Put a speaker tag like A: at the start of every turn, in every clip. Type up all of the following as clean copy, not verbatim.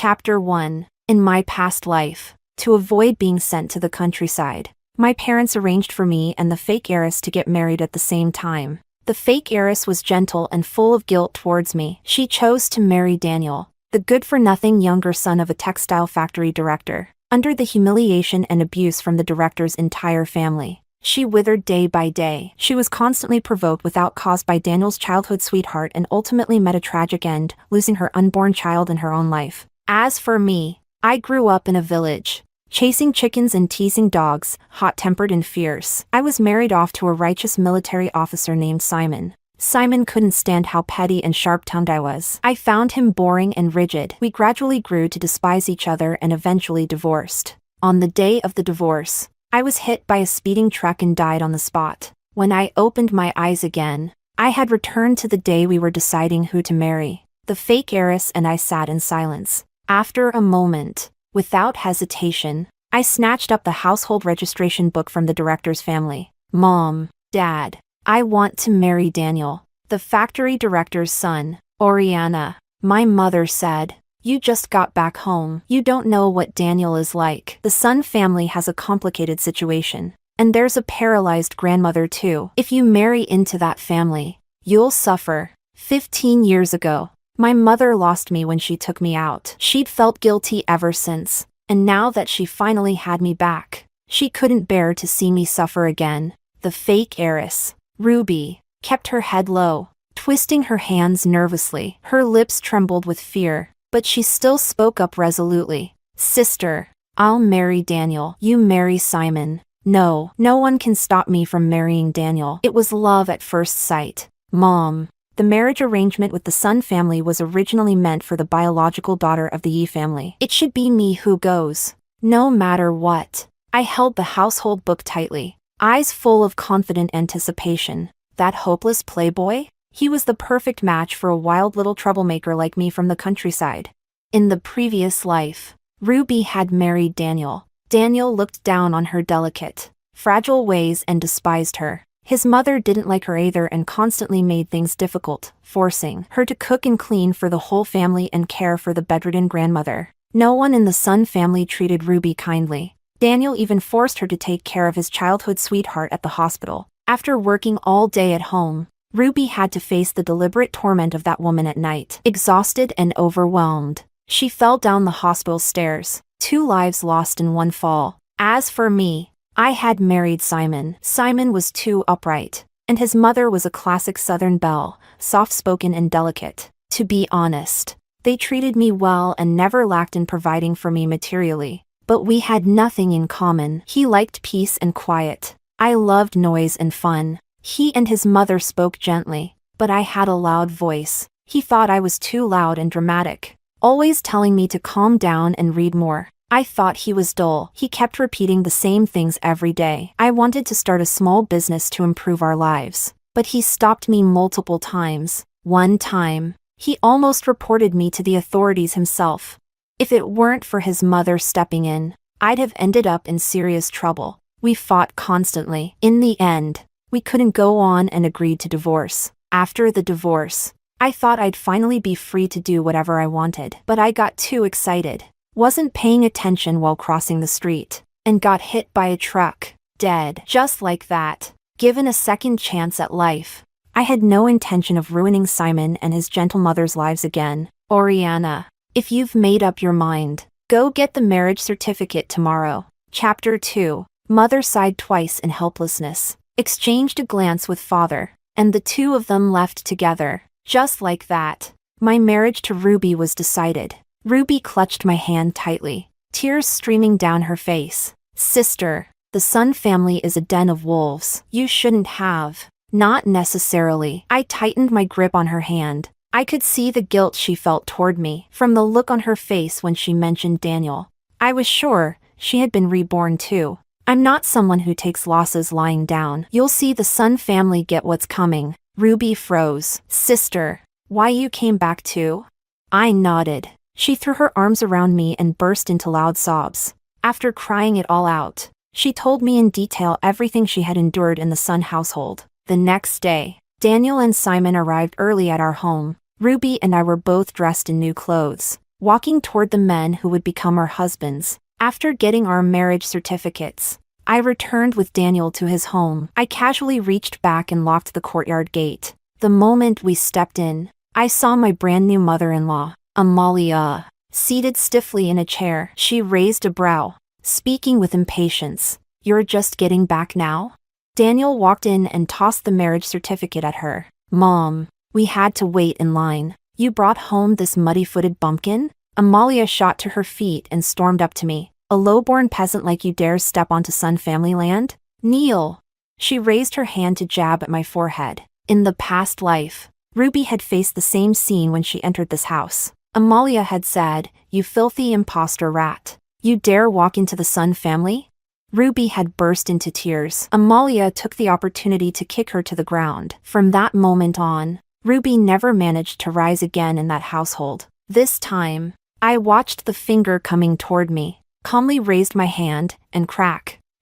A: Chapter 1. In my past life. To avoid being sent to the countryside, my parents arranged for me and the fake heiress to get married at the same time. The fake heiress was gentle and full of guilt towards me. She chose to marry Daniel, the good-for-nothing younger son of a textile factory director. Under the humiliation and abuse from the director's entire family, she withered day by day. She was constantly provoked without cause by Daniel's childhood sweetheart and ultimately met a tragic end, losing her unborn child in her own life. As for me, I grew up in a village, chasing chickens and teasing dogs, hot-tempered and fierce. I was married off to a righteous military officer named Simon. Simon couldn't stand how petty and sharp-tongued I was. I found him boring and rigid. We gradually grew to despise each other and eventually divorced. On the day of the divorce, I was hit by a speeding truck and died on the spot. When I opened my eyes again, I had returned to the day we were deciding who to marry. The fake heiress and I sat in silence. After a moment, without hesitation, I snatched up the household registration book from the director's family. Mom, Dad, I want to marry Daniel, the factory director's son. Oriana, my mother said, you just got back home. You don't know what Daniel is like. The Sun family has a complicated situation. And there's a paralyzed grandmother too. If you marry into that family, you'll suffer. 15 years ago, my mother lost me when she took me out. She'd felt guilty ever since, and now that she finally had me back, she couldn't bear to see me suffer again. The fake heiress, Ruby, kept her head low, twisting her hands nervously. Her lips trembled with fear, but she still spoke up resolutely. Sister, I'll marry Daniel. You marry Simon. No, no one can stop me from marrying Daniel. It was love at first sight. Mom, the marriage arrangement with the Sun family was originally meant for the biological daughter of the Yi family. It should be me who goes, no matter what. I held the household book tightly, eyes full of confident anticipation. That hopeless playboy? He was the perfect match for a wild little troublemaker like me from the countryside. In the previous life, Ruby had married Daniel. Daniel looked down on her delicate, fragile ways and despised her. His mother didn't like her either and constantly made things difficult, forcing her to cook and clean for the whole family and care for the bedridden grandmother. No one in the Sun family treated Ruby kindly. Daniel even forced her to take care of his childhood sweetheart at the hospital. After working all day at home, Ruby had to face the deliberate torment of that woman at night. Exhausted and overwhelmed, she fell down the hospital stairs, 2 lives lost in one fall. As for me, I had married Simon. Simon was too upright, and his mother was a classic Southern belle, soft-spoken and delicate. To be honest, they treated me well and never lacked in providing for me materially. But we had nothing in common. He liked peace and quiet. I loved noise and fun. He and his mother spoke gently, but I had a loud voice. He thought I was too loud and dramatic, always telling me to calm down and read more. I thought he was dull. He kept repeating the same things every day. I wanted to start a small business to improve our lives, but he stopped me multiple times. One time, he almost reported me to the authorities himself. If it weren't for his mother stepping in, I'd have ended up in serious trouble. We fought constantly. In the end, we couldn't go on and agreed to divorce. After the divorce, I thought I'd finally be free to do whatever I wanted. But I got too excited, wasn't paying attention while crossing the street, and got hit by a truck, dead. Just like that. Given a second chance at life, I had no intention of ruining Simon and his gentle mother's lives again. Oriana, if you've made up your mind, go get the marriage certificate tomorrow. Chapter 2. Mother sighed twice in helplessness, exchanged a glance with father, and the two of them left together. Just like that, my marriage to Ruby was decided. Ruby clutched my hand tightly, tears streaming down her face. Sister, the Sun family is a den of wolves. You shouldn't have. Not necessarily. I tightened my grip on her hand. I could see the guilt she felt toward me from the look on her face when she mentioned Daniel. I was sure she had been reborn too. I'm not someone who takes losses lying down. You'll see the Sun family get what's coming. Ruby froze. Sister, why you came back too? I nodded. She threw her arms around me and burst into loud sobs. After crying it all out, she told me in detail everything she had endured in the Sun household. The next day, Daniel and Simon arrived early at our home. Ruby and I were both dressed in new clothes. walking toward the men who would become our husbands. After getting our marriage certificates, I returned with Daniel to his home. I casually reached back and locked the courtyard gate. The moment we stepped in, I saw my brand new mother-in-law, Amalia, seated stiffly in a chair. She raised a brow, speaking with impatience. "You're just getting back now?" Daniel walked in and tossed the marriage certificate at her. "Mom, we had to wait in line. You brought home this muddy-footed bumpkin?" Amalia shot to her feet and stormed up to me. "A low-born peasant like you dares step onto Sun family land? Kneel!" She raised her hand to jab at my forehead. In the past life, Ruby had faced the same scene when she entered this house. Amalia had said, "You filthy imposter rat. You dare walk into the Sun family?" Ruby had burst into tears. Amalia took the opportunity to kick her to the ground. From that moment on, Ruby never managed to rise again in that household. This time, I watched the finger coming toward me, calmly raised my hand, and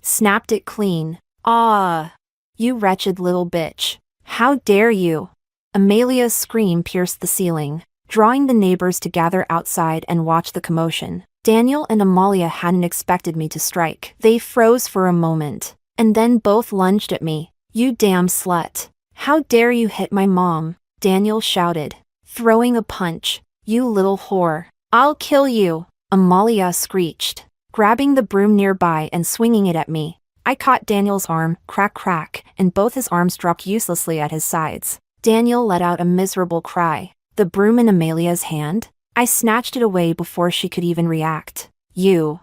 A: snapped it clean. "Ah! You wretched little bitch. How dare you!" Amalia's scream pierced the ceiling, drawing the neighbors to gather outside and watch the commotion. Daniel and Amalia hadn't expected me to strike. They froze for a moment, and then both lunged at me. "You damn slut. How dare you hit my mom?" Daniel shouted, throwing a punch. "You little whore. I'll kill you," Amalia screeched, grabbing the broom nearby and swinging it at me. I caught Daniel's arm, crack, and both his arms dropped uselessly at his sides. Daniel let out a miserable cry. The broom in Amalia's hand? I snatched it away before she could even react. You,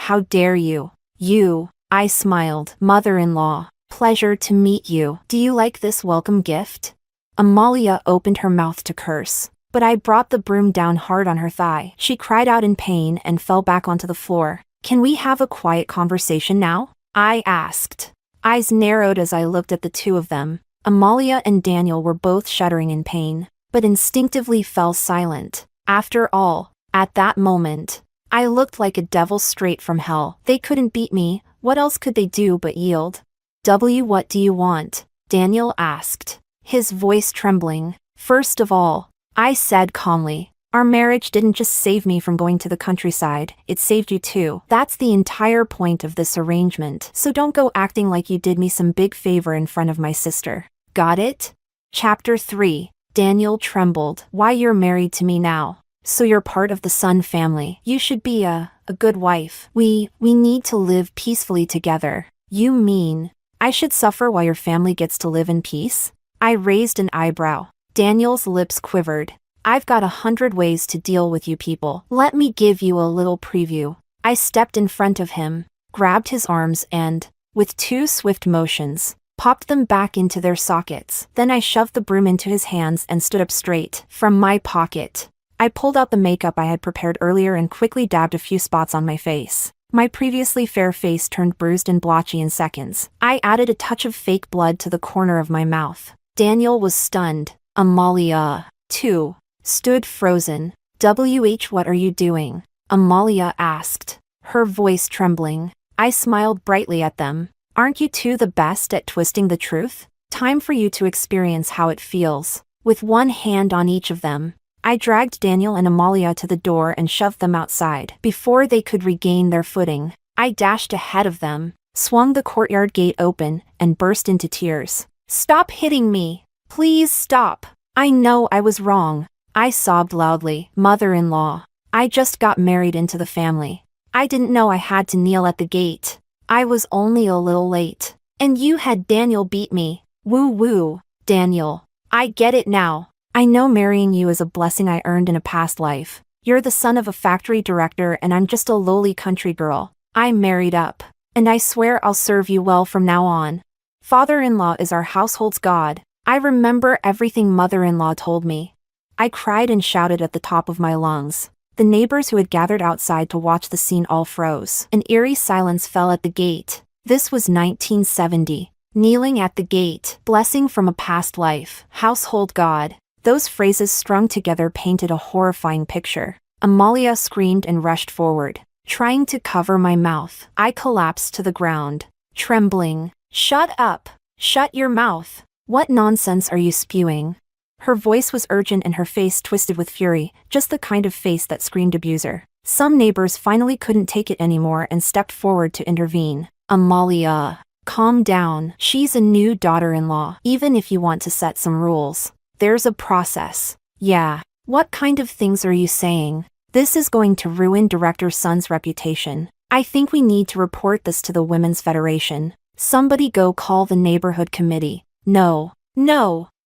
A: how dare you? You," I smiled. "Mother-in-law, pleasure to meet you. Do you like this welcome gift?" Amalia opened her mouth to curse, but I brought the broom down hard on her thigh. She cried out in pain and fell back onto the floor. "Can we have a quiet conversation now?" I asked. Eyes narrowed as I looked at the two of them. Amalia and Daniel were both shuddering in pain, but instinctively fell silent. After all, at that moment, I looked like a devil straight from hell. They couldn't beat me. What else could they do but yield? What do you want?" Daniel asked, his voice trembling. "First of all," I said calmly, "our marriage didn't just save me from going to the countryside, it saved you too. That's the entire point of this arrangement. So don't go acting like you did me some big favor in front of my sister. Got it?" Chapter 3. Daniel trembled. "Why, you're married to me now. So you're part of the Sun family. You should be a good wife. We need to live peacefully together." "You mean I should suffer while your family gets to live in peace?" I raised an eyebrow. Daniel's lips quivered. "I've got 100 ways to deal with you people. Let me give you a little preview." I stepped in front of him, grabbed his arms and, with 2 swift motions, popped them back into their sockets. Then I shoved the broom into his hands and stood up straight. From my pocket, I pulled out the makeup I had prepared earlier and quickly dabbed a few spots on my face. My previously fair face turned bruised and blotchy in seconds. I added a touch of fake blood to the corner of my mouth. Daniel was stunned. Amalia, too, stood frozen. What are you doing?" Amalia asked, her voice trembling. I smiled brightly at them. "Aren't you two the best at twisting the truth? Time for you to experience how it feels." With one hand on each of them, I dragged Daniel and Amalia to the door and shoved them outside. Before they could regain their footing, I dashed ahead of them, swung the courtyard gate open, and burst into tears. "Stop hitting me! Please stop! I know I was wrong." I sobbed loudly. "Mother-in-law, I just got married into the family. I didn't know I had to kneel at the gate. I was only a little late. And you had Daniel beat me. Woo, Daniel. I get it now. I know marrying you is a blessing I earned in a past life. You're the son of a factory director and I'm just a lowly country girl. I'm married up. And I swear I'll serve you well from now on. Father-in-law is our household's god. I remember everything mother-in-law told me." I cried and shouted at the top of my lungs. The neighbors who had gathered outside to watch the scene all froze. An eerie silence fell at the gate. This was 1970. Kneeling at the gate, blessing from a past life, household god. Those phrases strung together painted a horrifying picture. Amalia screamed and rushed forward, trying to cover my mouth. I collapsed to the ground, trembling. "Shut up! Shut your mouth! What nonsense are you spewing?" Her voice was urgent and her face twisted with fury, just the kind of face that screamed abuser. Some neighbors finally couldn't take it anymore and stepped forward to intervene. Amalia, calm down. She's a new daughter-in-law. Even if you want to set some rules, there's a process. Yeah. What kind of things are you saying? This is going to ruin Director Sun's reputation. I think we need to report this to the Women's Federation. Somebody go call the neighborhood committee. No,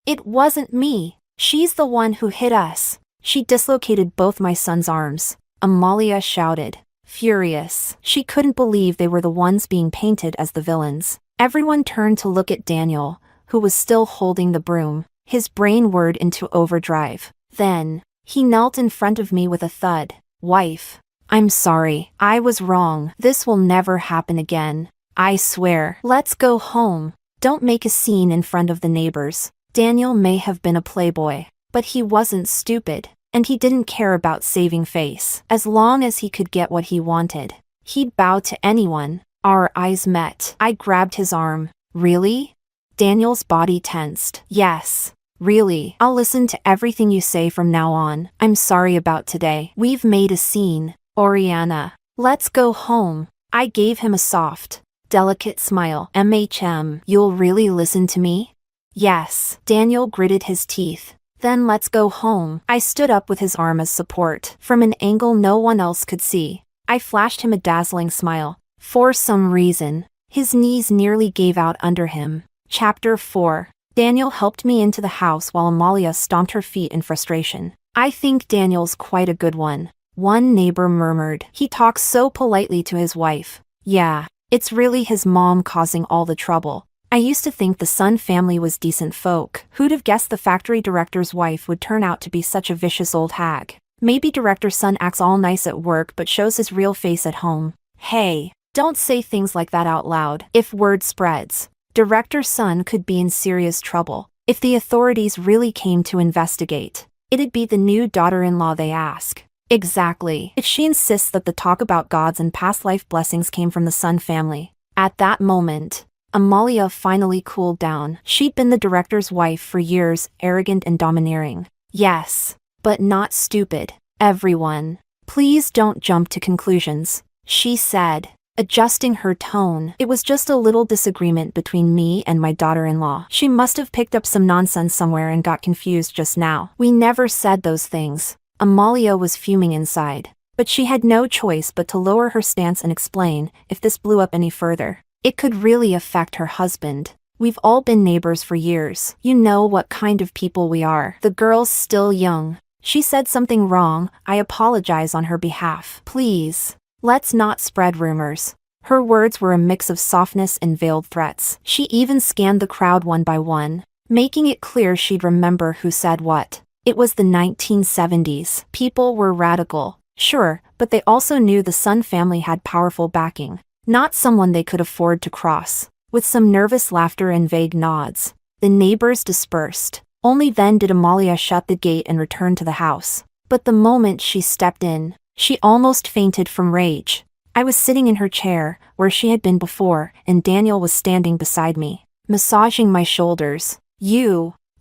A: it wasn't me. She's the one who hit us. She dislocated both my son's arms. Amalia shouted, furious. She couldn't believe they were the ones being painted as the villains. Everyone turned to look at Daniel, who was still holding the broom. His brain whirred into overdrive. Then, he knelt in front of me with a thud. Wife, I'm sorry. I was wrong. This will never happen again. I swear. Let's go home. Don't make a scene in front of the neighbors. Daniel may have been a playboy, but he wasn't stupid, and he didn't care about saving face. As long as he could get what he wanted, he'd bow to anyone. Our eyes met. I grabbed his arm. Really? Daniel's body tensed. Yes. Really. I'll listen to everything you say from now on. I'm sorry about today. We've made a scene. Oriana, let's go home. I gave him a soft, delicate smile. You'll really listen to me? Yes. Daniel gritted his teeth. Then let's go home. I stood up with his arm as support, from an angle no one else could see. I flashed him a dazzling smile. For some reason, his knees nearly gave out under him. Chapter 4. Daniel helped me into the house while Amalia stomped her feet in frustration. I think Daniel's quite a good one. One neighbor murmured. He talks so politely to his wife. Yeah, it's really his mom causing all the trouble. I used to think the Sun family was decent folk. Who'd have guessed the factory director's wife would turn out to be such a vicious old hag? Maybe Director Sun acts all nice at work but shows his real face at home. Hey, don't say things like that out loud. If word spreads, Director Sun could be in serious trouble. If the authorities really came to investigate, it'd be the new daughter-in-law they ask. Exactly. If she insists that the talk about gods and past life blessings came from the Sun family. At that moment, Amalia finally cooled down. She'd been the director's wife for years, arrogant and domineering. Yes, but not stupid. Everyone, please don't jump to conclusions, she said, adjusting her tone. It was just a little disagreement between me and my daughter-in-law. She must have picked up some nonsense somewhere and got confused just now. We never said those things. Amalia was fuming inside, but she had no choice but to lower her stance and explain. If this blew up any further, it could really affect her husband. We've all been neighbors for years. You know what kind of people we are. The girl's still young. She said something wrong. I apologize on her behalf. Please, let's not spread rumors. Her words were a mix of softness and veiled threats. She even scanned the crowd one by one, making it clear she'd remember who said what. It was the 1970s. People were radical, sure, but they also knew the Sun family had powerful backing. Not someone they could afford to cross. With some nervous laughter and vague nods, the neighbors dispersed. Only then did Amalia shut the gate and return to the house. But the moment she stepped in, she almost fainted from rage. I was sitting in her chair, where she had been before, and Daniel was standing beside me, massaging my shoulders.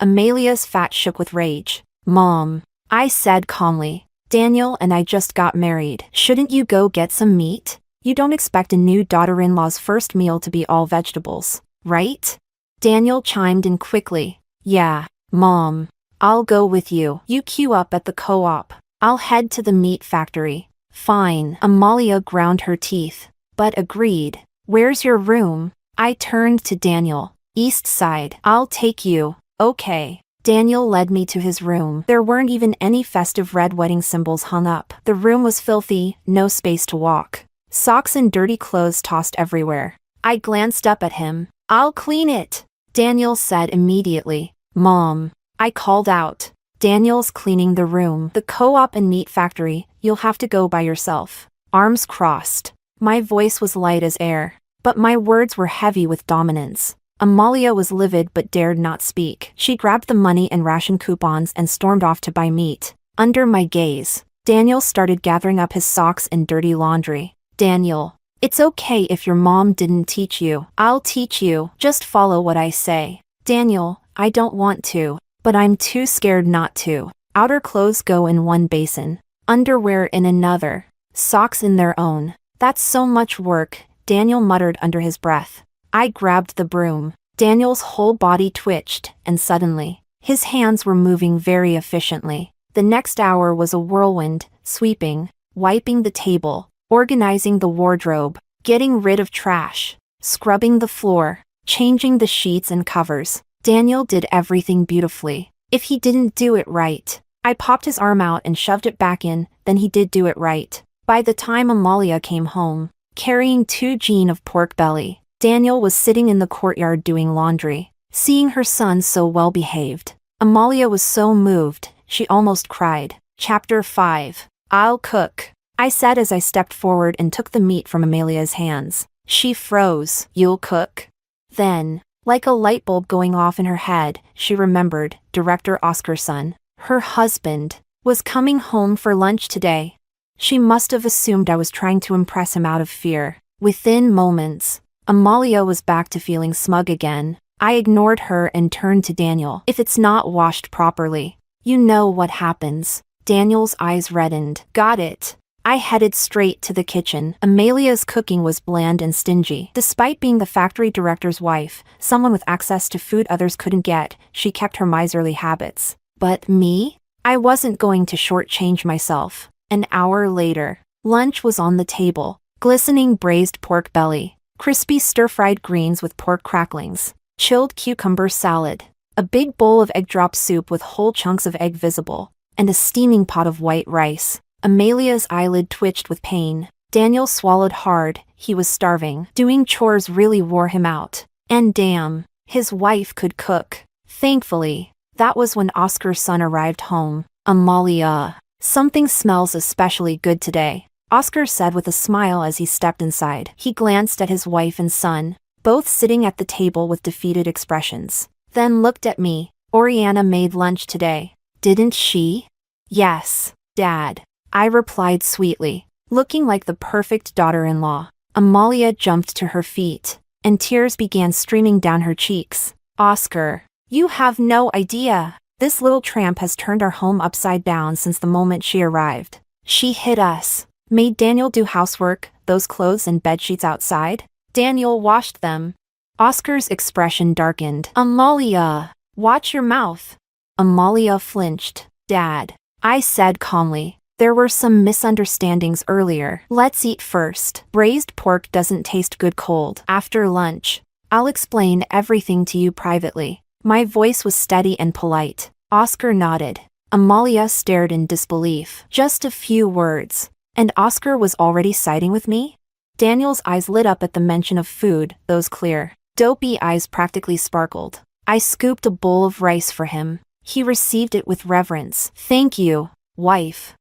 A: Amalia's fat shook with rage. Mom, I said calmly. Daniel and I just got married. Shouldn't you go get some meat? You don't expect a new daughter-in-law's first meal to be all vegetables, right? Daniel chimed in quickly. Yeah, Mom. I'll go with you. You queue up at the co-op. I'll head to the meat factory. Fine. Amalia ground her teeth, but agreed. Where's your room? I turned to Daniel. East side. I'll take you. Okay. Daniel led me to his room. There weren't even any festive red wedding symbols hung up. The room was filthy, no space to walk. Socks and dirty clothes tossed everywhere. I glanced up at him. I'll clean it, Daniel said immediately. Mom, I called out. Daniel's cleaning the room. The co-op and meat factory, you'll have to go by yourself. Arms crossed. My voice was light as air, but my words were heavy with dominance. Amalia was livid but dared not speak. She grabbed the money and ration coupons and stormed off to buy meat. Under my gaze, Daniel started gathering up his socks and dirty laundry. Daniel, it's okay if your mom didn't teach you. I'll teach you. Just follow what I say. Daniel, I don't want to. but I'm too scared not to. Outer clothes go in one basin, underwear in another, socks in their own. That's so much work, Daniel muttered under his breath. I grabbed the broom. Daniel's whole body twitched, and suddenly, his hands were moving very efficiently. The next hour was a whirlwind, sweeping, wiping the table, organizing the wardrobe, getting rid of trash, scrubbing the floor, changing the sheets and covers. Daniel did everything beautifully. If he didn't do it right, I popped his arm out and shoved it back in, then he did do it right. By the time Amalia came home, carrying 2 jeans of pork belly, Daniel was sitting in the courtyard doing laundry. Seeing her son so well behaved, Amalia was so moved, she almost cried. Chapter 5. I'll cook, I said as I stepped forward and took the meat from Amalia's hands. She froze. You'll cook? Then, like a light bulb going off in her head, she remembered, Director Oscar's son, her husband, was coming home for lunch today. She must have assumed I was trying to impress him out of fear. Within moments, Amalia was back to feeling smug again. I ignored her and turned to Daniel. If it's not washed properly, you know what happens. Daniel's eyes reddened. Got it. I headed straight to the kitchen. Amalia's cooking was bland and stingy. Despite being the factory director's wife, someone with access to food others couldn't get, she kept her miserly habits. But me? I wasn't going to shortchange myself. An hour later, lunch was on the table. Glistening braised pork belly, crispy stir-fried greens with pork cracklings, chilled cucumber salad, a big bowl of egg drop soup with whole chunks of egg visible, and a steaming pot of white rice. Amalia's eyelid twitched with pain. Daniel swallowed hard. He was starving. Doing chores really wore him out. And damn, his wife could cook. Thankfully, that was when Oscar's son arrived home. Amalia, something smells especially good today, Oscar said with a smile as he stepped inside. He glanced at his wife and son, both sitting at the table with defeated expressions. Then looked at me. Oriana made lunch today, didn't she? Yes, Dad, I replied sweetly, looking like the perfect daughter-in-law. Amalia jumped to her feet, and tears began streaming down her cheeks. Oscar, you have no idea. This little tramp has turned our home upside down since the moment she arrived. She hid us, made Daniel do housework, those clothes and bedsheets outside. Daniel washed them. Oscar's expression darkened. Amalia, watch your mouth. Amalia flinched. Dad, I said calmly, there were some misunderstandings earlier. Let's eat first. Braised pork doesn't taste good cold. After lunch, I'll explain everything to you privately. My voice was steady and polite. Oscar nodded. Amalia stared in disbelief. Just a few words, and Oscar was already siding with me? Daniel's eyes lit up at the mention of food, those clear, dopey eyes practically sparkled. I scooped a bowl of rice for him. He received it with reverence. Thank you, wife.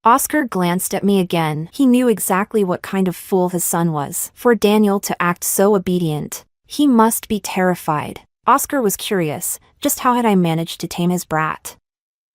A: Oscar glanced at me again. He knew exactly what kind of fool his son was. For Daniel to act so obedient, he must be terrified. Oscar was curious, just how had I managed to tame his brat?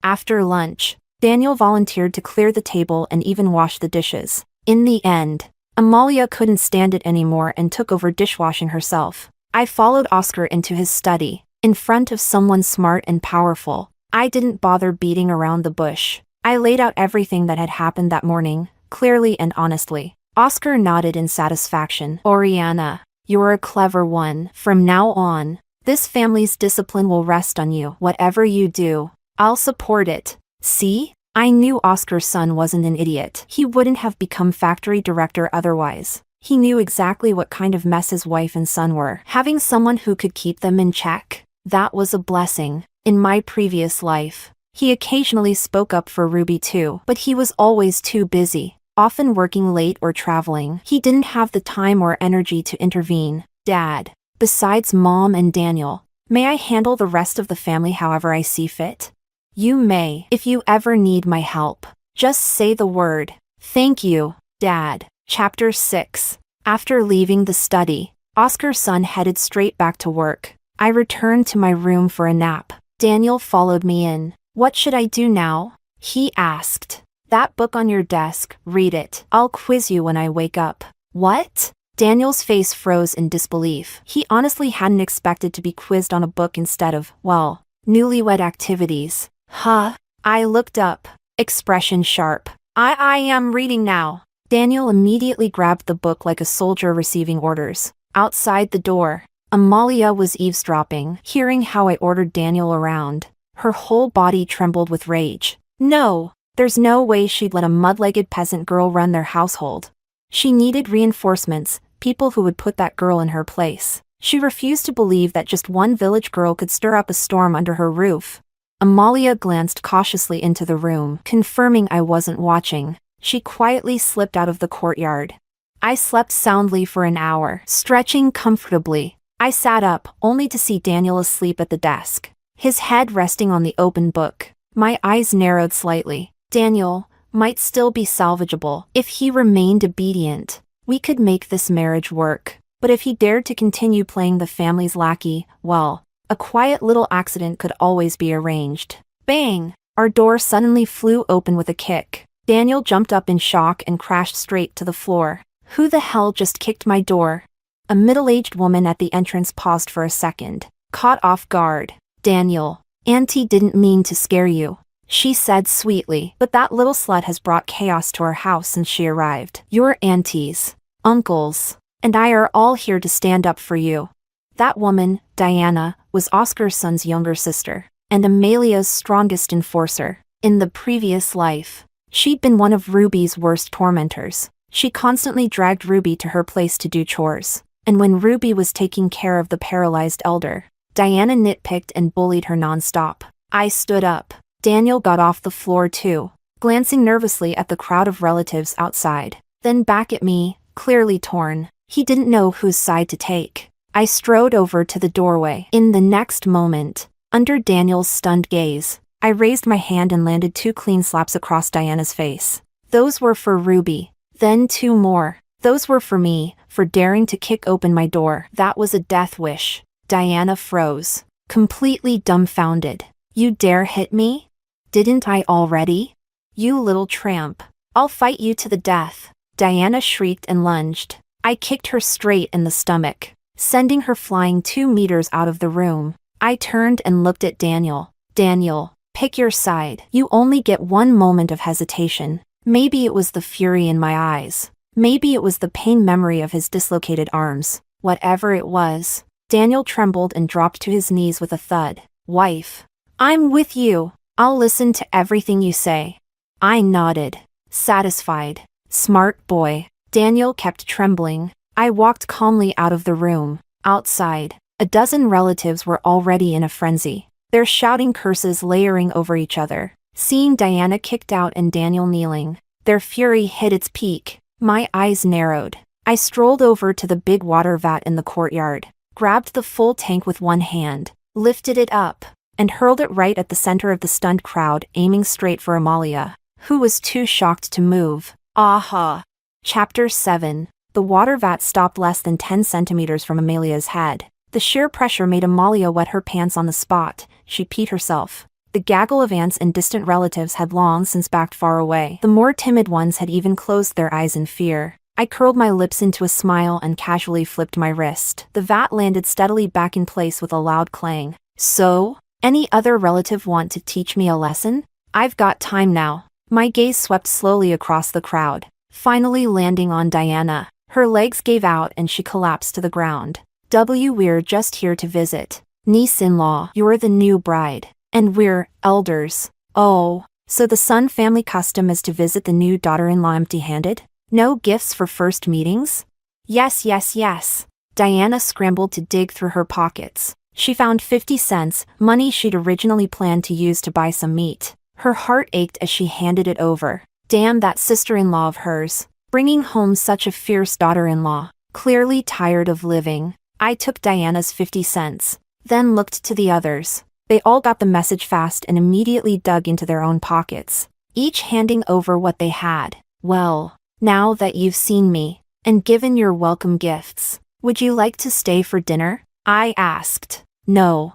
A: After lunch, Daniel volunteered to clear the table and even wash the dishes. In the end, Amalia couldn't stand it anymore and took over dishwashing herself. I followed Oscar into his study, in front of someone smart and powerful. I didn't bother beating around the bush. I laid out everything that had happened that morning, clearly and honestly. Oscar nodded in satisfaction. Oriana, you're a clever one. From now on, this family's discipline will rest on you. Whatever you do, I'll support it. See? I knew Oscar's son wasn't an idiot. He wouldn't have become factory director otherwise. He knew exactly what kind of mess his wife and son were. Having someone who could keep them in check, that was a blessing. In my previous life, he occasionally spoke up for Ruby too, but he was always too busy, often working late or traveling. He didn't have the time or energy to intervene. Dad, besides Mom and Daniel, may I handle the rest of the family however I see fit? You may. If you ever need my help, just say the word. Thank you, Dad. Chapter 6. After leaving the study, Oscar's son headed straight back to work. I returned to my room for a nap. Daniel followed me in. What should I do now? He asked. That book on your desk, read it. I'll quiz you when I wake up. What? Daniel's face froze in disbelief. He honestly hadn't expected to be quizzed on a book instead of, well, Newlywed activities. Huh? I looked up. Expression sharp. I am reading now. Daniel immediately grabbed the book like a soldier receiving orders. Outside the door, Amalia was eavesdropping, hearing how I ordered Daniel around. Her whole body trembled with rage. No, there's no way she'd let a mud-legged peasant girl run their household. She needed reinforcements, people who would put that girl in her place. She refused to believe that just one village girl could stir up a storm under her roof. Amalia glanced cautiously into the room, confirming I wasn't watching. She quietly slipped out of the courtyard. I slept soundly for an hour, stretching comfortably. I sat up, only to see Daniel asleep at the desk, his head resting on the open book. My eyes narrowed slightly. Daniel might still be salvageable. If he remained obedient, we could make this marriage work. But if he dared to continue playing the family's lackey, well, a quiet little accident could always be arranged. Bang! Our door suddenly flew open with a kick. Daniel jumped up in shock and crashed straight to the floor. Who the hell just kicked my door? A middle-aged woman at the entrance paused for a second, caught off guard. Daniel, Auntie didn't mean to scare you, she said sweetly, but that little slut has brought chaos to our house since she arrived. Your aunties, uncles, and I are all here to stand up for you. That woman, Diana, was Oscar's son's younger sister, and Amelia's strongest enforcer. In the previous life, she'd been one of Ruby's worst tormentors. She constantly dragged Ruby to her place to do chores, and when Ruby was taking care of the paralyzed elder, Diana nitpicked and bullied her nonstop. I stood up. Daniel got off the floor too, glancing nervously at the crowd of relatives outside, then back at me, clearly torn. He didn't know whose side to take. I strode over to the doorway. In the next moment, under Daniel's stunned gaze, I raised my hand and landed 2 clean slaps across Diana's face. Those were for Ruby. Then 2 more. Those were for me, for daring to kick open my door. That was a death wish. Diana froze, completely dumbfounded. You dare hit me? Didn't I already? You little tramp. I'll fight you to the death. Diana shrieked and lunged. I kicked her straight in the stomach, sending her flying 2 meters out of the room. I turned and looked at Daniel. Daniel, pick your side. You only get 1 moment of hesitation. Maybe it was the fury in my eyes. Maybe it was the pain memory of his dislocated arms. Whatever it was, Daniel trembled and dropped to his knees with a thud. Wife, I'm with you. I'll listen to everything you say. I nodded, satisfied. Smart boy. Daniel kept trembling. I walked calmly out of the room. Outside, a dozen relatives were already in a frenzy, their shouting curses layering over each other. Seeing Diana kicked out and Daniel kneeling, their fury hit its peak. My eyes narrowed. I strolled over to the big water vat in the courtyard, grabbed the full tank with one hand, lifted it up, and hurled it right at the center of the stunned crowd, aiming straight for Amalia, who was too shocked to move. Aha! Chapter 7. The water vat stopped less than 10 centimeters from Amelia's head. The sheer pressure made Amalia wet her pants on the spot. She peed herself. The gaggle of aunts and distant relatives had long since backed far away. The more timid ones had even closed their eyes in fear. I curled my lips into a smile and casually flipped my wrist. The vat landed steadily back in place with a loud clang. So, any other relative want to teach me a lesson? I've got time now. My gaze swept slowly across the crowd, finally landing on Diana. Her legs gave out and she collapsed to the ground. We're just here to visit. Niece-in-law, you're the new bride. And we're elders. Oh, so the Sun family custom is to visit the new daughter-in-law empty-handed? No gifts for first meetings? Yes, yes, yes. Diana scrambled to dig through her pockets. She found 50 cents, money she'd originally planned to use to buy some meat. Her heart ached as she handed it over. Damn that sister-in-law of hers, bringing home such a fierce daughter-in-law. Clearly tired of living. I took Diana's 50 cents, then looked to the others. They all got the message fast and immediately dug into their own pockets, each handing over what they had. Well, now that you've seen me, and given your welcome gifts, would you like to stay for dinner? I asked. No,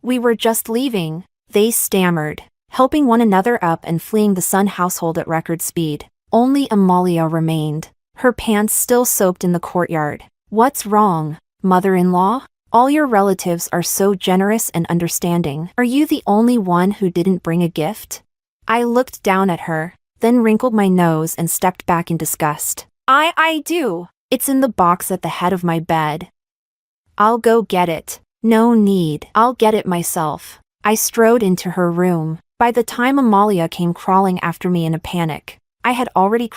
A: we were just leaving, they stammered, helping one another up and fleeing the Sun household at record speed. Only Amalia remained, her pants still soaked in the courtyard. What's wrong, mother-in-law? All your relatives are so generous and understanding. Are you the only one who didn't bring a gift? I looked down at her, then wrinkled my nose and stepped back in disgust. I do. It's in the box at the head of my bed. I'll go get it. No need. I'll get it myself. I strode into her room. By the time Amalia came crawling after me in a panic, I had already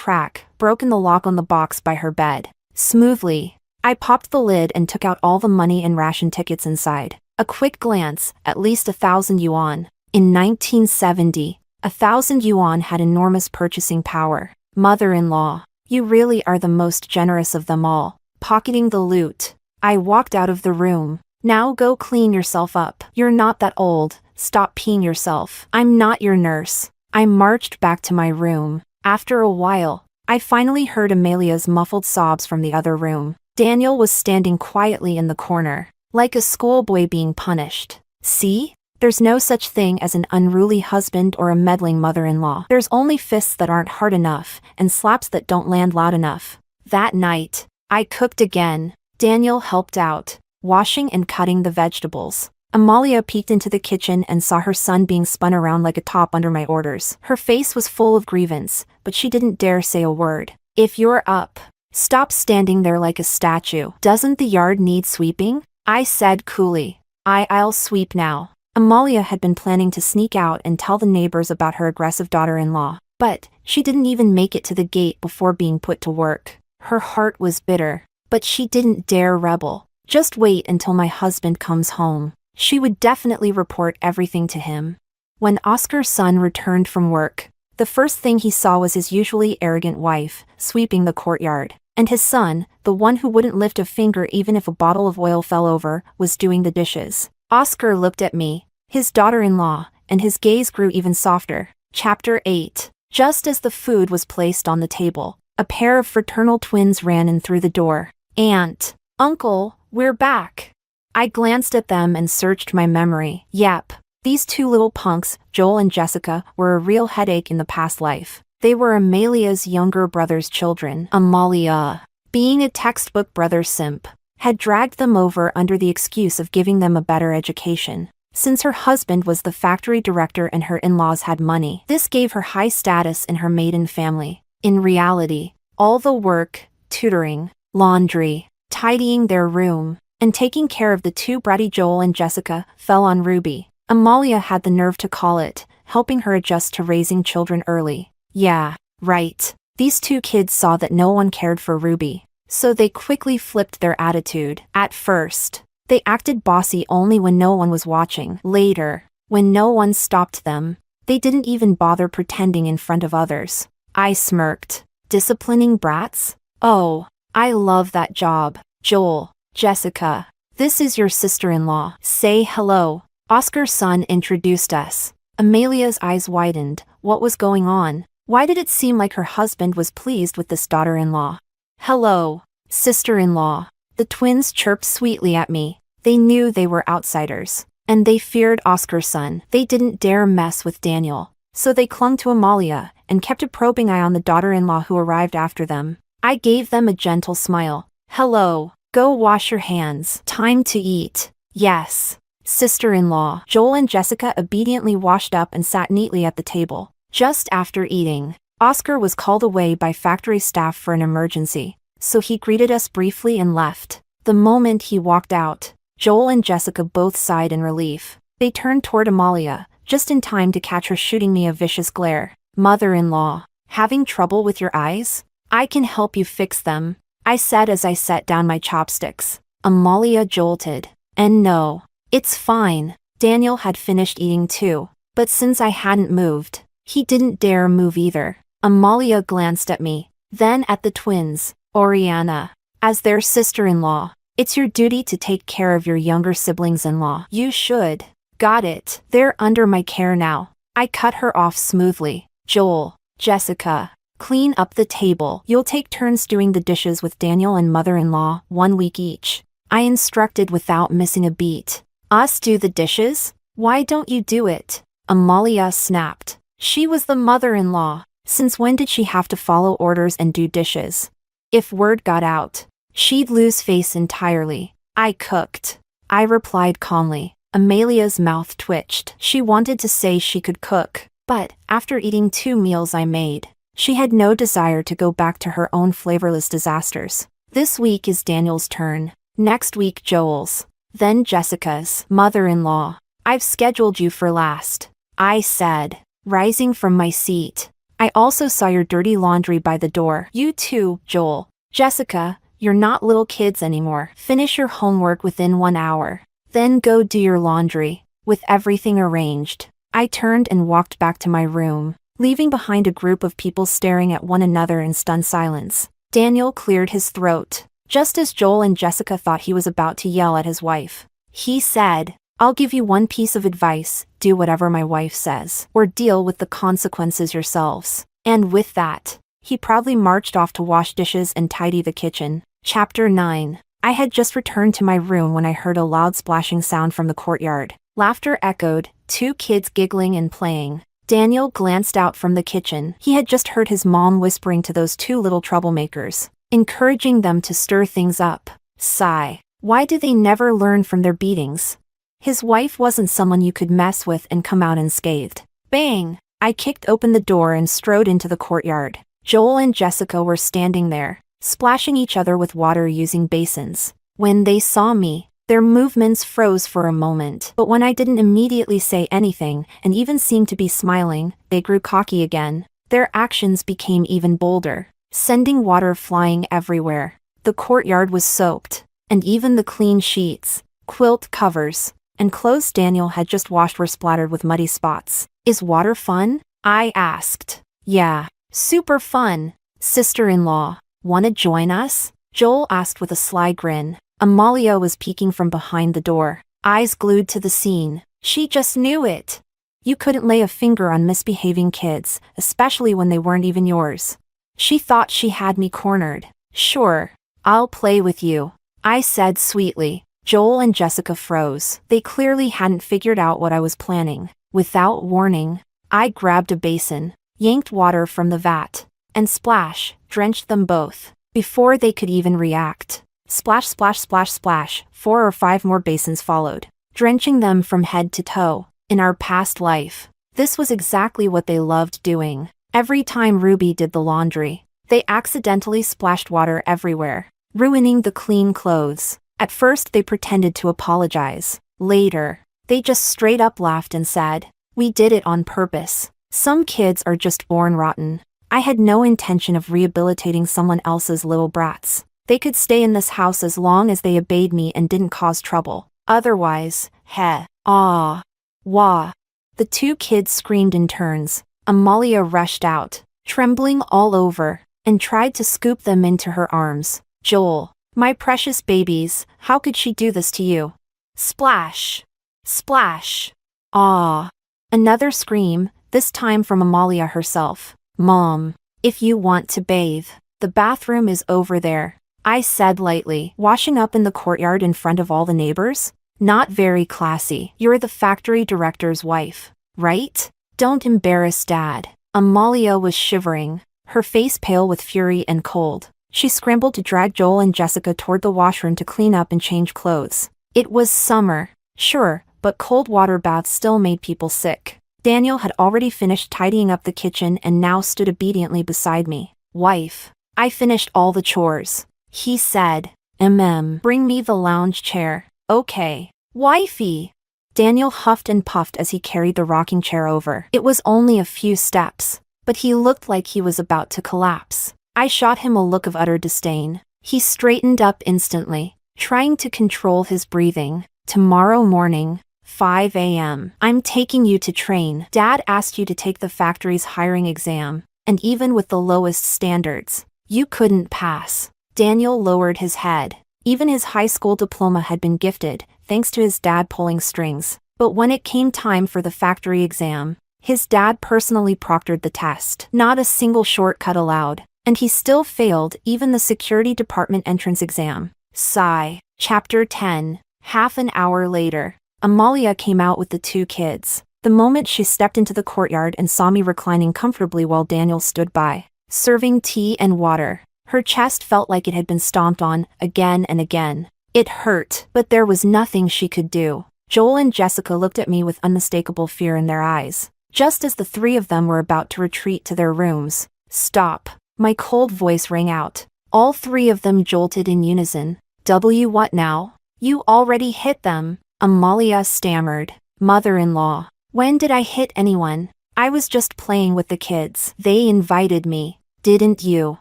A: broken the lock on the box by her bed. Smoothly, I popped the lid and took out all the money and ration tickets inside. A quick glance, at least 1,000 yuan. In 1970, 1,000 yuan had enormous purchasing power. Mother-in-law, you really are the most generous of them all. Pocketing the loot, I walked out of the room. Now go clean yourself up. You're not that old. Stop peeing yourself. I'm not your nurse. I marched back to my room. After a while, I finally heard Amelia's muffled sobs from the other room. Daniel was standing quietly in the corner, like a schoolboy being punished. See? There's no such thing as an unruly husband or a meddling mother-in-law. There's only fists that aren't hard enough, and slaps that don't land loud enough. That night, I cooked again. Daniel helped out, washing and cutting the vegetables. Amalia peeked into the kitchen and saw her son being spun around like a top under my orders. Her face was full of grievance, but she didn't dare say a word. If you're up, stop standing there like a statue. Doesn't the yard need sweeping? I said coolly. I'll sweep now. Amalia had been planning to sneak out and tell the neighbors about her aggressive daughter-in-law, but she didn't even make it to the gate before being put to work. Her heart was bitter, but she didn't dare rebel. Just wait until my husband comes home. She would definitely report everything to him. When Oscar's son returned from work, the first thing he saw was his usually arrogant wife, sweeping the courtyard. And his son, the one who wouldn't lift a finger even if a bottle of oil fell over, was doing the dishes. Oscar looked at me, his daughter-in-law, and his gaze grew even softer. Chapter 8. Just as the food was placed on the table, a pair of fraternal twins ran in through the door. Aunt, Uncle, we're back. I glanced at them and searched my memory. Yep, these two little punks, Joel and Jessica, were a real headache in the past life. They were Amelia's younger brother's children. Amalia, being a textbook brother simp, had dragged them over under the excuse of giving them a better education. Since her husband was the factory director and her in-laws had money, this gave her high status in her maiden family. In reality, all the work, tutoring, laundry, tidying their room, and taking care of the two bratty Joel and Jessica fell on Ruby. Amalia had the nerve to call it, helping her adjust to raising children early. Yeah, right. These two kids saw that no one cared for Ruby, so they quickly flipped their attitude. At first, they acted bossy only when no one was watching. Later, when no one stopped them, they didn't even bother pretending in front of others. I smirked. Disciplining brats? Oh, I love that job. Joel, Jessica, this is your sister-in-law. Say hello. Oscar's son introduced us. Amelia's eyes widened. What was going on? Why did it seem like her husband was pleased with this daughter-in-law? Hello, sister-in-law. The twins chirped sweetly at me. They knew they were outsiders, and they feared Oscar's son. They didn't dare mess with Daniel, so they clung to Amalia and kept a probing eye on the daughter-in-law who arrived after them. I gave them a gentle smile. Hello. Go wash your hands. Time to eat. Yes. Sister-in-law. Joel and Jessica obediently washed up and sat neatly at the table. Just after eating, Oscar was called away by factory staff for an emergency, so he greeted us briefly and left. The moment he walked out, Joel and Jessica both sighed in relief. They turned toward Amalia, just in time to catch her shooting me a vicious glare. Mother-in-law, having trouble with your eyes? I can help you fix them, I said as I set down my chopsticks. Amalia jolted. And no, it's fine. Daniel had finished eating too, but since I hadn't moved, he didn't dare move either. Amalia glanced at me, then at the twins. Oriana, as their sister-in-law, it's your duty to take care of your younger siblings-in-law. You should. Got it. They're under my care now. I cut her off smoothly. Joel, Jessica, clean up the table. You'll take turns doing the dishes with Daniel and mother-in-law, 1 week each. I instructed without missing a beat. Us do the dishes? Why don't you do it? Amalia snapped. She was the mother-in-law. Since when did she have to follow orders and do dishes? If word got out, she'd lose face entirely. I cooked. I replied calmly. Amelia's mouth twitched. She wanted to say she could cook, but after eating 2 meals I made, she had no desire to go back to her own flavorless disasters. This week is Daniel's turn. Next week Joel's. Then Jessica's mother-in-law. I've scheduled you for last, I said, rising from my seat. I also saw your dirty laundry by the door. You too, Joel. Jessica, you're not little kids anymore. Finish your homework within 1 hour. Then go do your laundry. With everything arranged, I turned and walked back to my room, leaving behind a group of people staring at one another in stunned silence. Daniel cleared his throat, just as Joel and Jessica thought he was about to yell at his wife. He said, I'll give you one piece of advice: do whatever my wife says, or deal with the consequences yourselves. And with that, he proudly marched off to wash dishes and tidy the kitchen. Chapter 9. I had just returned to my room when I heard a loud splashing sound from the courtyard. Laughter echoed, 2 kids giggling and playing. Daniel glanced out from the kitchen. He had just heard his mom whispering to those 2 little troublemakers, encouraging them to stir things up. Sigh. Why do they never learn from their beatings? His wife wasn't someone you could mess with and come out unscathed. Bang! I kicked open the door and strode into the courtyard. Joel and Jessica were standing there, splashing each other with water using basins. When they saw me, their movements froze for a moment, but when I didn't immediately say anything, and even seemed to be smiling, they grew cocky again. Their actions became even bolder, sending water flying everywhere. The courtyard was soaked, and even the clean sheets, quilt covers, and clothes Daniel had just washed were splattered with muddy spots. Is water fun? I asked. Yeah, super fun. Sister-in-law, wanna join us? Joel asked with a sly grin. Amalia was peeking from behind the door, eyes glued to the scene. She just knew it. You couldn't lay a finger on misbehaving kids, especially when they weren't even yours. She thought she had me cornered. Sure, I'll play with you, I said sweetly. Joel and Jessica froze. They clearly hadn't figured out what I was planning. Without warning, I grabbed a basin, yanked water from the vat, and splash, drenched them both, before they could even react. Splash, splash, splash, splash. 4 or 5 more basins followed, drenching them from head to toe. In our past life, this was exactly what they loved doing. Every time Ruby did the laundry, they accidentally splashed water everywhere, ruining the clean clothes. At first they pretended to apologize. Later, they just straight up laughed and said, "We did it on purpose." Some kids are just born rotten. I had no intention of rehabilitating someone else's little brats. They could stay in this house as long as they obeyed me and didn't cause trouble. Otherwise, heh, ah, wah. The 2 kids screamed in turns. Amalia rushed out, trembling all over, and tried to scoop them into her arms. Joel, my precious babies, how could she do this to you? Splash! Splash! Ah! Another scream, this time from Amalia herself. Mom, if you want to bathe, the bathroom is over there, I said lightly, washing up in the courtyard in front of all the neighbors. Not very classy. You're the factory director's wife, right? Don't embarrass Dad. Amalia was shivering, her face pale with fury and cold. She scrambled to drag Joel and Jessica toward the washroom to clean up and change clothes. It was summer, sure, but cold water baths still made people sick. Daniel had already finished tidying up the kitchen and now stood obediently beside me. Wife, I finished all the chores, he said. Bring me the lounge chair. Okay. Wifey. Daniel huffed and puffed as he carried the rocking chair over. It was only a few steps, but he looked like he was about to collapse. I shot him a look of utter disdain. He straightened up instantly, trying to control his breathing. Tomorrow morning, 5 a.m. I'm taking you to train. Dad asked you to take the factory's hiring exam, and even with the lowest standards, you couldn't pass. Daniel lowered his head. Even his high school diploma had been gifted, thanks to his dad pulling strings. But when it came time for the factory exam, his dad personally proctored the test. Not a single shortcut allowed, and he still failed even the security department entrance exam. Sigh. Chapter 10. Half an hour later, Amalia came out with the 2 kids. The moment she stepped into the courtyard and saw me reclining comfortably while Daniel stood by, serving tea and water, her chest felt like it had been stomped on, again and again. It hurt, but there was nothing she could do. Joel and Jessica looked at me with unmistakable fear in their eyes. Just as the three of them were about to retreat to their rooms. Stop. My cold voice rang out. All three of them jolted in unison. What now? You already hit them, Amalia stammered. Mother-in-law. When did I hit anyone? I was just playing with the kids. They invited me. Didn't you,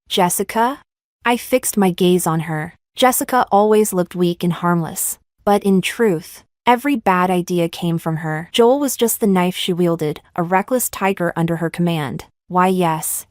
A: Jessica? I fixed my gaze on her. Jessica always looked weak and harmless. But in truth, every bad idea came from her. Joel was just the knife she wielded, a reckless tiger under her command. Why yes,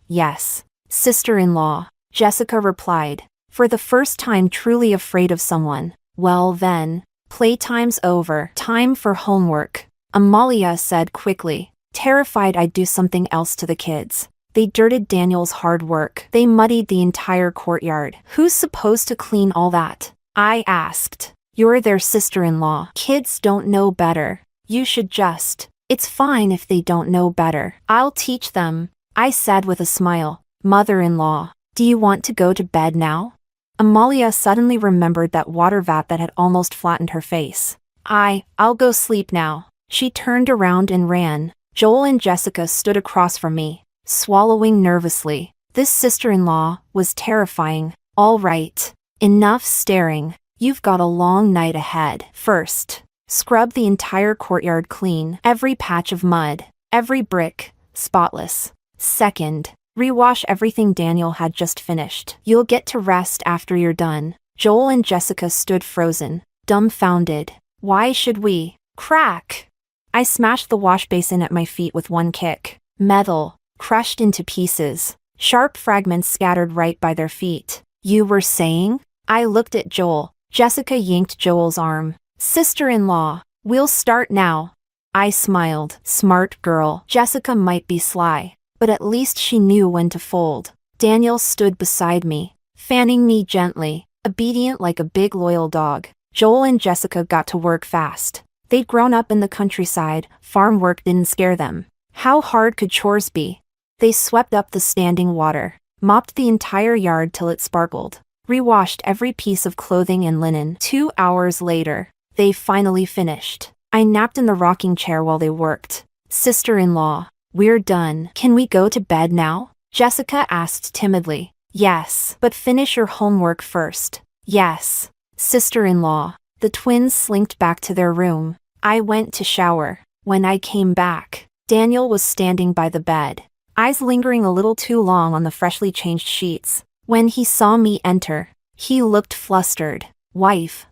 A: sister-in-law, Jessica replied, for the first time truly afraid of someone. Well then, playtime's over. Time for homework, Amalia said quickly, terrified I'd do something else to the kids. They dirted Daniel's hard work. They muddied the entire courtyard. Who's supposed to clean all that? I asked. You're their sister-in-law. Kids don't know better. You should just. It's fine if they don't know better. I'll teach them, I said with a smile. Mother-in-law, do you want to go to bed now? Amalia suddenly remembered that water vat that had almost flattened her face. I'll go sleep now. She turned around and ran. Joel and Jessica stood across from me, swallowing nervously. This sister-in-law was terrifying. All right, enough staring. You've got a long night ahead. First, scrub the entire courtyard clean, every patch of mud, every brick, spotless. Second, rewash everything Daniel had just finished. You'll get to rest after you're done. Joel and Jessica stood frozen, dumbfounded. Why should we? Crack! I smashed the wash basin at my feet with one kick. Metal, crushed into pieces. Sharp fragments scattered right by their feet. You were saying? I looked at Joel. Jessica yanked Joel's arm. Sister-in-law, we'll start now. I smiled. Smart girl. Jessica might be sly, but at least she knew when to fold. Daniel stood beside me, fanning me gently, obedient like a big loyal dog. Joel and Jessica got to work fast. They'd grown up in the countryside, farm work didn't scare them. How hard could chores be? They swept up the standing water, mopped the entire yard till it sparkled, rewashed every piece of clothing and linen. 2 hours later, they finally finished. I napped in the rocking chair while they worked. Sister-in-law, we're done. Can we go to bed now? Jessica asked timidly. Yes, but finish your homework first. Yes, sister-in-law. The twins slinked back to their room. I went to shower. When I came back, Daniel was standing by the bed, eyes lingering a little too long on the freshly changed sheets. When he saw me enter, he looked flustered. Wife,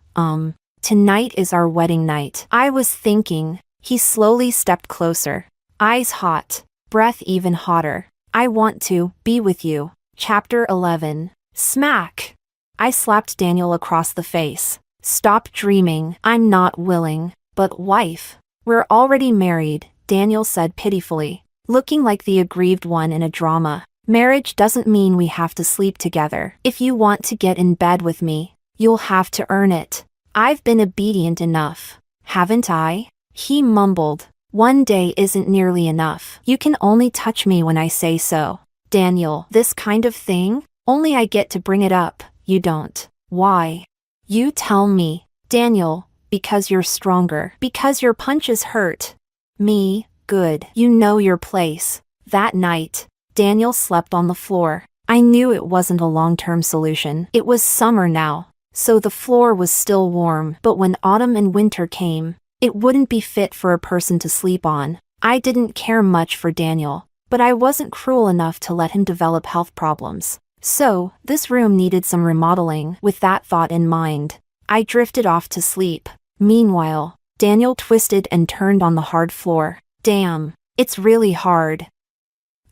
A: tonight is our wedding night. I was thinking. He slowly stepped closer, eyes hot, breath even hotter. I want to be with you. Chapter 11. Smack! I slapped Daniel across the face. Stop dreaming. I'm not willing. But wife, we're already married, Daniel said pitifully, looking like the aggrieved one in a drama. Marriage doesn't mean we have to sleep together. If you want to get in bed with me, you'll have to earn it. I've been obedient enough, haven't I? He mumbled. One day isn't nearly enough. You can only touch me when I say so. Daniel, this kind of thing? Only I get to bring it up, you don't. Why? You tell me. Daniel, because you're stronger. Because your punches hurt. Me, good. You know your place. That night, Daniel slept on the floor. I knew it wasn't a long-term solution. It was summer now, so the floor was still warm. But when autumn and winter came, it wouldn't be fit for a person to sleep on. I didn't care much for Daniel, but I wasn't cruel enough to let him develop health problems. So, this room needed some remodeling. With that thought in mind, I drifted off to sleep. Meanwhile, Daniel twisted and turned on the hard floor. Damn, it's really hard.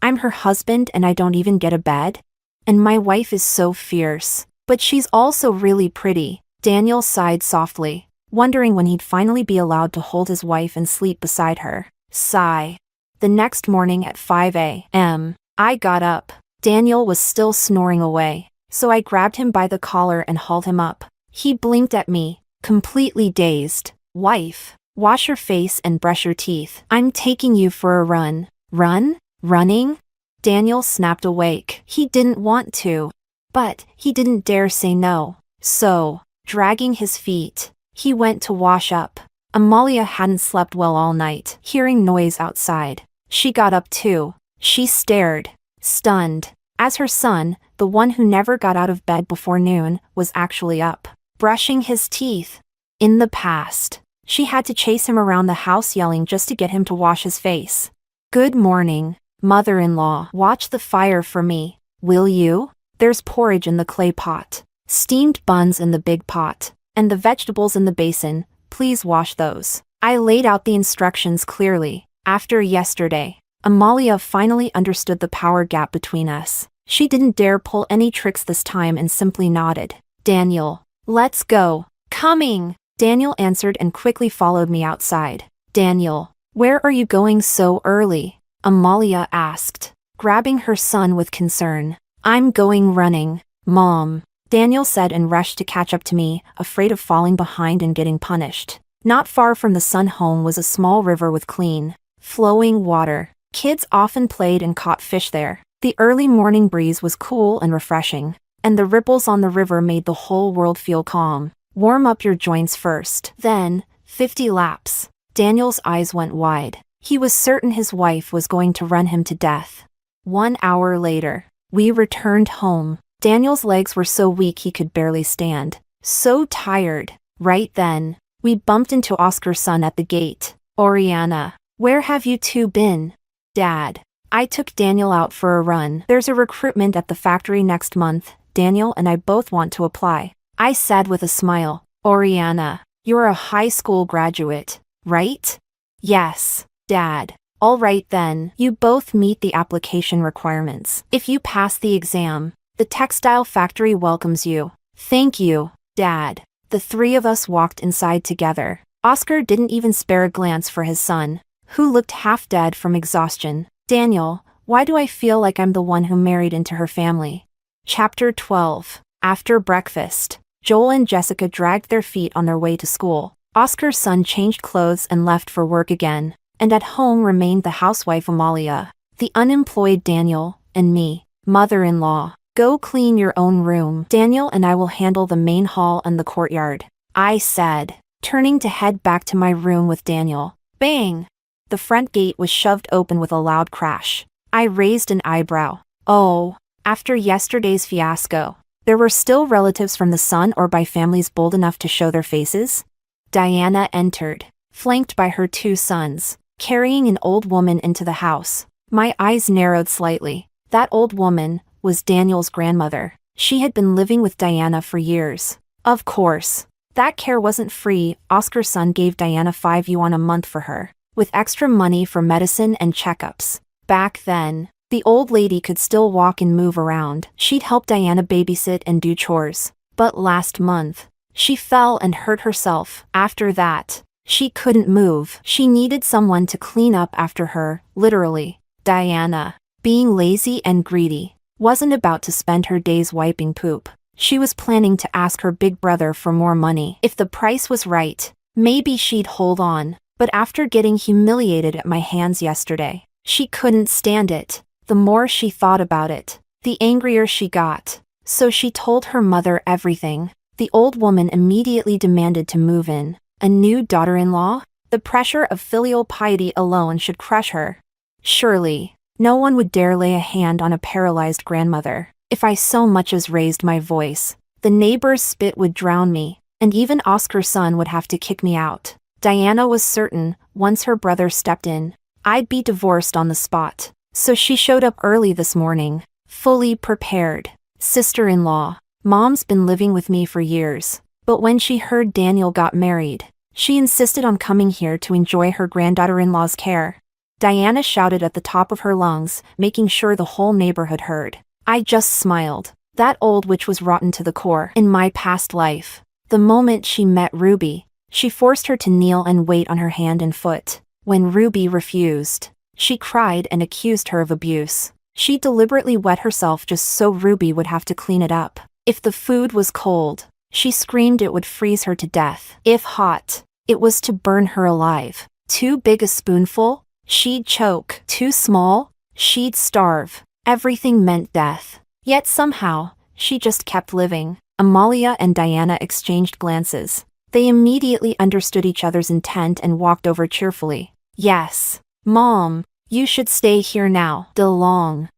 A: I'm her husband and I don't even get a bed? And my wife is so fierce. But she's also really pretty. Daniel sighed softly, wondering when he'd finally be allowed to hold his wife and sleep beside her. Sigh. The next morning at 5 a.m., I got up. Daniel was still snoring away, so I grabbed him by the collar and hauled him up. He blinked at me, completely dazed. Wife, wash your face and brush your teeth. I'm taking you for a run. Run? Running? Daniel snapped awake. He didn't want to, but he didn't dare say no. So, dragging his feet. He went to wash up. Amalia hadn't slept well all night, hearing noise outside. She got up too. She stared, stunned, as her son, the one who never got out of bed before noon, was actually up, brushing his teeth. In the past, she had to chase him around the house yelling just to get him to wash his face. "Good morning, mother-in-law. Watch the fire for me, will you? There's porridge in the clay pot, steamed buns in the big pot, and the vegetables in the basin. Please wash those." I laid out the instructions clearly. After yesterday, Amalia finally understood the power gap between us. She didn't dare pull any tricks this time and simply nodded. "Daniel, let's go." "Coming," Daniel answered and quickly followed me outside. "Daniel, where are you going so early?" Amalia asked, grabbing her son with concern. "I'm going running, Mom," Daniel said and rushed to catch up to me, afraid of falling behind and getting punished. Not far from the Sun home was a small river with clean, flowing water. Kids often played and caught fish there. The early morning breeze was cool and refreshing, and the ripples on the river made the whole world feel calm. "Warm up your joints first. Then, 50 laps. Daniel's eyes went wide. He was certain his wife was going to run him to death. 1 hour later, we returned home. Daniel's legs were so weak he could barely stand. So tired. Right then, we bumped into Oscar's son at the gate. "Oriana, where have you two been?" "Dad, I took Daniel out for a run. There's a recruitment at the factory next month. Daniel and I both want to apply," I said with a smile. "Oriana, you're a high school graduate, right?" "Yes, Dad." "All right then, you both meet the application requirements. If you pass the exam, the textile factory welcomes you." "Thank you, Dad." The three of us walked inside together. Oscar didn't even spare a glance for his son, who looked half dead from exhaustion. "Daniel, why do I feel like I'm the one who married into her family?" Chapter 12. After breakfast, Joel and Jessica dragged their feet on their way to school. Oscar's son changed clothes and left for work again, and at home remained the housewife Amalia, the unemployed Daniel, and me, mother-in-law. "Go clean your own room. Daniel and I will handle the main hall and the courtyard," I said, turning to head back to my room with Daniel. Bang! The front gate was shoved open with a loud crash. I raised an eyebrow. Oh, after yesterday's fiasco, there were still relatives from the Sun or by families bold enough to show their faces? Diana entered, flanked by her 2 sons, carrying an old woman into the house. My eyes narrowed slightly. That old woman was Daniel's grandmother. She had been living with Diana for years. Of course, that care wasn't free. Oscar's son gave Diana 5 yuan a month for her, with extra money for medicine and checkups. Back then, the old lady could still walk and move around. She'd help Diana babysit and do chores. But last month, she fell and hurt herself. After that, she couldn't move. She needed someone to clean up after her, literally. Diana, being lazy and greedy, wasn't about to spend her days wiping poop. She was planning to ask her big brother for more money. If the price was right, maybe she'd hold on. But after getting humiliated at my hands yesterday, she couldn't stand it. The more she thought about it, the angrier she got. So she told her mother everything. The old woman immediately demanded to move in. A new daughter-in-law? The pressure of filial piety alone should crush her. Surely, no one would dare lay a hand on a paralyzed grandmother. If I so much as raised my voice, the neighbor's spit would drown me, and even Oscar's son would have to kick me out. Diana was certain, once her brother stepped in, I'd be divorced on the spot. So she showed up early this morning, fully prepared. Sister-in-law, Mom's been living with me for years, but when she heard Daniel got married, she insisted on coming here to enjoy her granddaughter-in-law's care. Diana shouted at the top of her lungs, making sure the whole neighborhood heard. I just smiled. That old witch was rotten to the core. In my past life, the moment she met Ruby, she forced her to kneel and wait on her hand and foot. When Ruby refused, she cried and accused her of abuse. She deliberately wet herself just so Ruby would have to clean it up. If the food was cold, she screamed it would freeze her to death. If hot, it was to burn her alive. Too big a spoonful? She'd choke. Too small? She'd starve. Everything meant death. Yet somehow, she just kept living. Amalia and Diana exchanged glances. They immediately understood each other's intent and walked over cheerfully. Yes. Mom, you should stay here now. DeLong.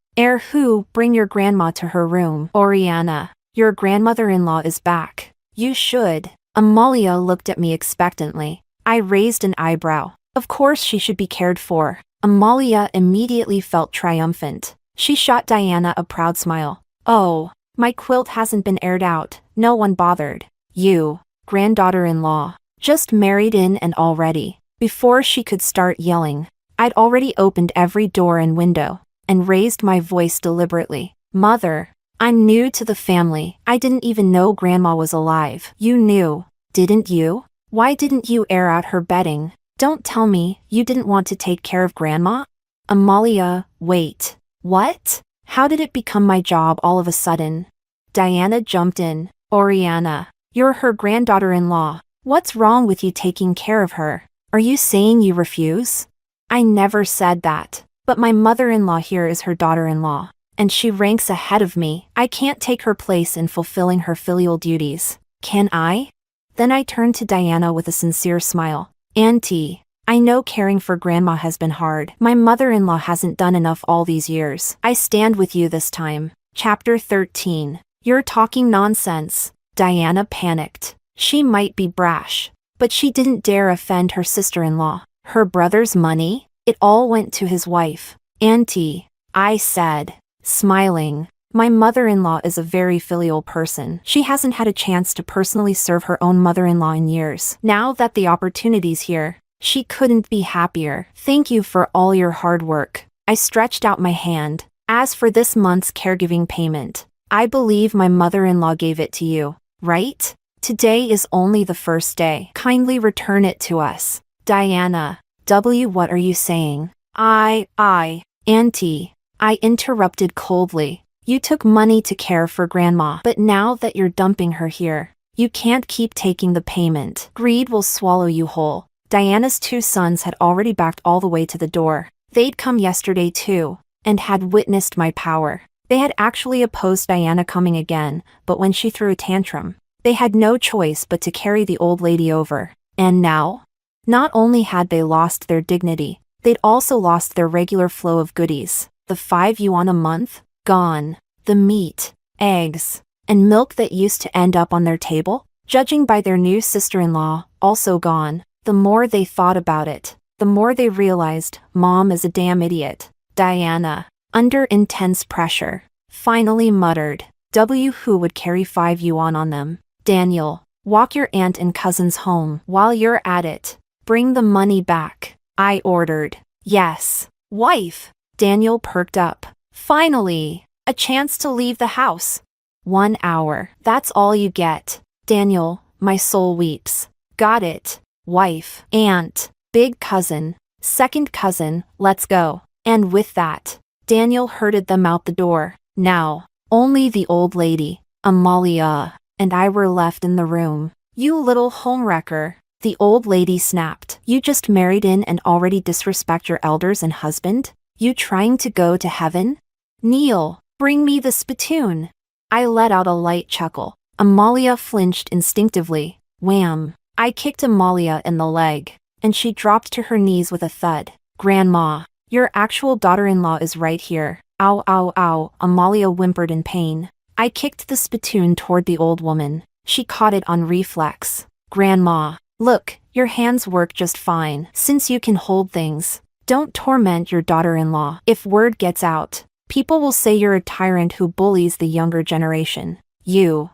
A: Who, bring your grandma to her room. Oriana, your grandmother-in-law is back. You should. Amalia looked at me expectantly. I raised an eyebrow. Of course she should be cared for. Amalia immediately felt triumphant. She shot Diana a proud smile. Oh, my quilt hasn't been aired out. No one bothered. You, granddaughter-in-law, just married in and already. Before she could start yelling, I'd already opened every door and window, and raised my voice deliberately. Mother, I'm new to the family. I didn't even know Grandma was alive. You knew, didn't you? Why didn't you air out her bedding? Don't tell me you didn't want to take care of Grandma? Amalia, wait. What? How did it become my job all of a sudden? Diana jumped in. Oriana, you're her granddaughter-in-law. What's wrong with you taking care of her? Are you saying you refuse? I never said that. But my mother-in-law here is her daughter-in-law, and she ranks ahead of me. I can't take her place in fulfilling her filial duties. Can I? Then I turned to Diana with a sincere smile. Auntie, I know caring for Grandma has been hard. My mother-in-law hasn't done enough all these years. I stand with you this time. Chapter 13. You're talking nonsense. Diana panicked. She might be brash, but she didn't dare offend her sister-in-law. Her brother's money? It all went to his wife. Auntie, I said, smiling. My mother-in-law is a very filial person. She hasn't had a chance to personally serve her own mother-in-law in years. Now that the opportunity's here, she couldn't be happier. Thank you for all your hard work. I stretched out my hand. As for this month's caregiving payment, I believe my mother-in-law gave it to you, right? Today is only the first day. Kindly return it to us. Diana, what are you saying? Auntie, I interrupted coldly. You took money to care for Grandma, but now that you're dumping her here, you can't keep taking the payment. Greed will swallow you whole. Diana's two sons had already backed all the way to the door. They'd come yesterday too, and had witnessed my power. They had actually opposed Diana coming again, but when she threw a tantrum, they had no choice but to carry the old lady over. And now? Not only had they lost their dignity, they'd also lost their regular flow of goodies. The 5 yuan a month? Gone. The meat, eggs, and milk that used to end up on their table, judging by their new sister-in-law, also gone. The more they thought about it, the more they realized Mom is a damn idiot. Diana, under intense pressure, finally muttered, who would carry 5 yuan on them? Daniel, walk your aunt and cousins home. While you're at it, bring the money back, I ordered. Yes, wife. Daniel perked up. Finally, a chance to leave the house. 1 hour, that's all you get. Daniel, my soul weeps. Got it, wife, aunt, big cousin, second cousin, let's go. And with that, Daniel herded them out the door. Now, only the old lady, Amalia, and I were left in the room. You little homewrecker, the old lady snapped. You just married in and already disrespect your elders and husband? You trying to go to heaven? Neil, bring me the spittoon. I let out a light chuckle. Amalia flinched instinctively. Wham! I kicked Amalia in the leg, and she dropped to her knees with a thud. Grandma, your actual daughter-in-law is right here. Ow, ow, ow, Amalia whimpered in pain. I kicked the spittoon toward the old woman. She caught it on reflex. Grandma, look, your hands work just fine. Since you can hold things, don't torment your daughter-in-law. If word gets out, people will say you're a tyrant who bullies the younger generation. You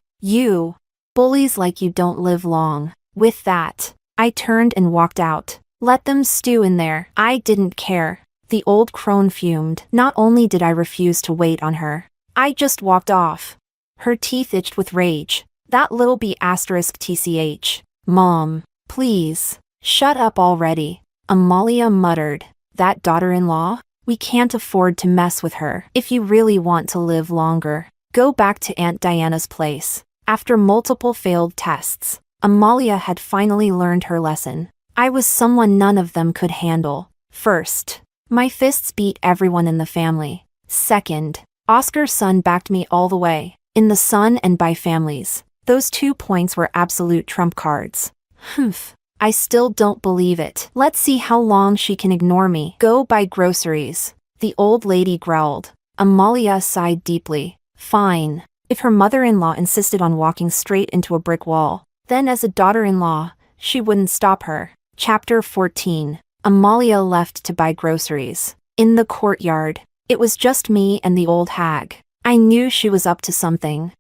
A: bullies like you don't live long. With that, I turned and walked out. Let them stew in there. I didn't care. The old crone fumed. Not only did I refuse to wait on her, I just walked off. Her teeth itched with rage. That little B***tch. Mom, please, shut up already. Amalia muttered. That daughter-in-law? We can't afford to mess with her. If you really want to live longer, go back to Aunt Diana's place. After multiple failed tests, Amalia had finally learned her lesson. I was someone none of them could handle. First, my fists beat everyone in the family. Second, Oscar's son backed me all the way. In the son and by families, Those 2 points were absolute trump cards. Humph. I still don't believe it. Let's see how long she can ignore me. Go buy groceries. The old lady growled. Amalia sighed deeply. Fine. If her mother-in-law insisted on walking straight into a brick wall, then as a daughter-in-law, she wouldn't stop her. Chapter 14. Amalia left to buy groceries. In the courtyard, it was just me and the old hag. I knew she was up to something.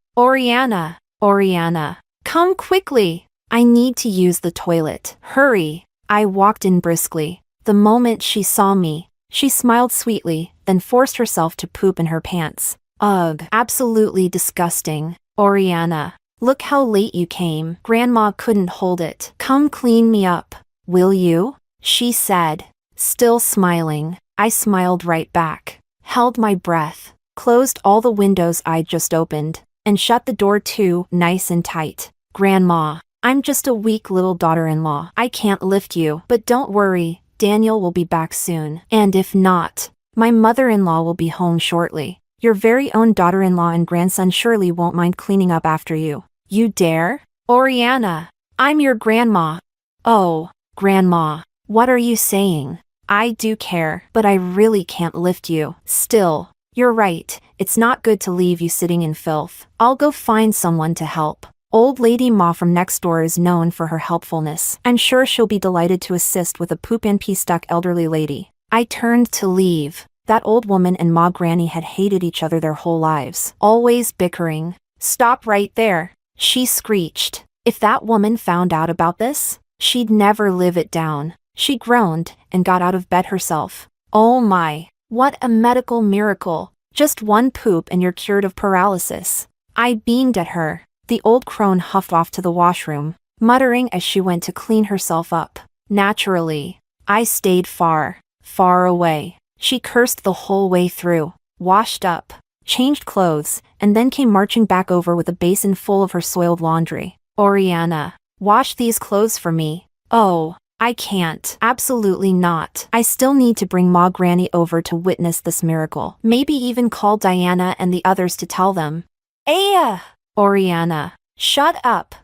A: Oriana, come quickly. I need to use the toilet. Hurry. I walked in briskly. The moment she saw me, she smiled sweetly, then forced herself to poop in her pants. Ugh, absolutely disgusting. Oriana, look how late you came. Grandma couldn't hold it. Come clean me up, will you? She said. Still smiling, I smiled right back, held my breath, closed all the windows I'd just opened, and shut the door too, nice and tight. Grandma, I'm just a weak little daughter-in-law. I can't lift you. But don't worry, Daniel will be back soon. And if not, my mother-in-law will be home shortly. Your very own daughter-in-law and grandson surely won't mind cleaning up after you. You dare? Oriana, I'm your grandma. Oh, Grandma, what are you saying? I do care, but I really can't lift you. Still, you're right, it's not good to leave you sitting in filth. I'll go find someone to help. Old Lady Ma from next door is known for her helpfulness. I'm sure she'll be delighted to assist with a poop and pee stuck elderly lady. I turned to leave. That old woman and Ma Granny had hated each other their whole lives, always bickering. Stop right there, she screeched. If that woman found out about this, she'd never live it down. She groaned and got out of bed herself. Oh my, what a medical miracle. Just one poop and you're cured of paralysis. I beamed at her. The old crone huffed off to the washroom, muttering as she went to clean herself up. Naturally, I stayed far, far away. She cursed the whole way through, washed up, changed clothes, and then came marching back over with a basin full of her soiled laundry. Oriana, wash these clothes for me. Oh, I can't. Absolutely not. I still need to bring Ma Granny over to witness this miracle. Maybe even call Diana and the others to tell them. Aya! Oriana, shut up.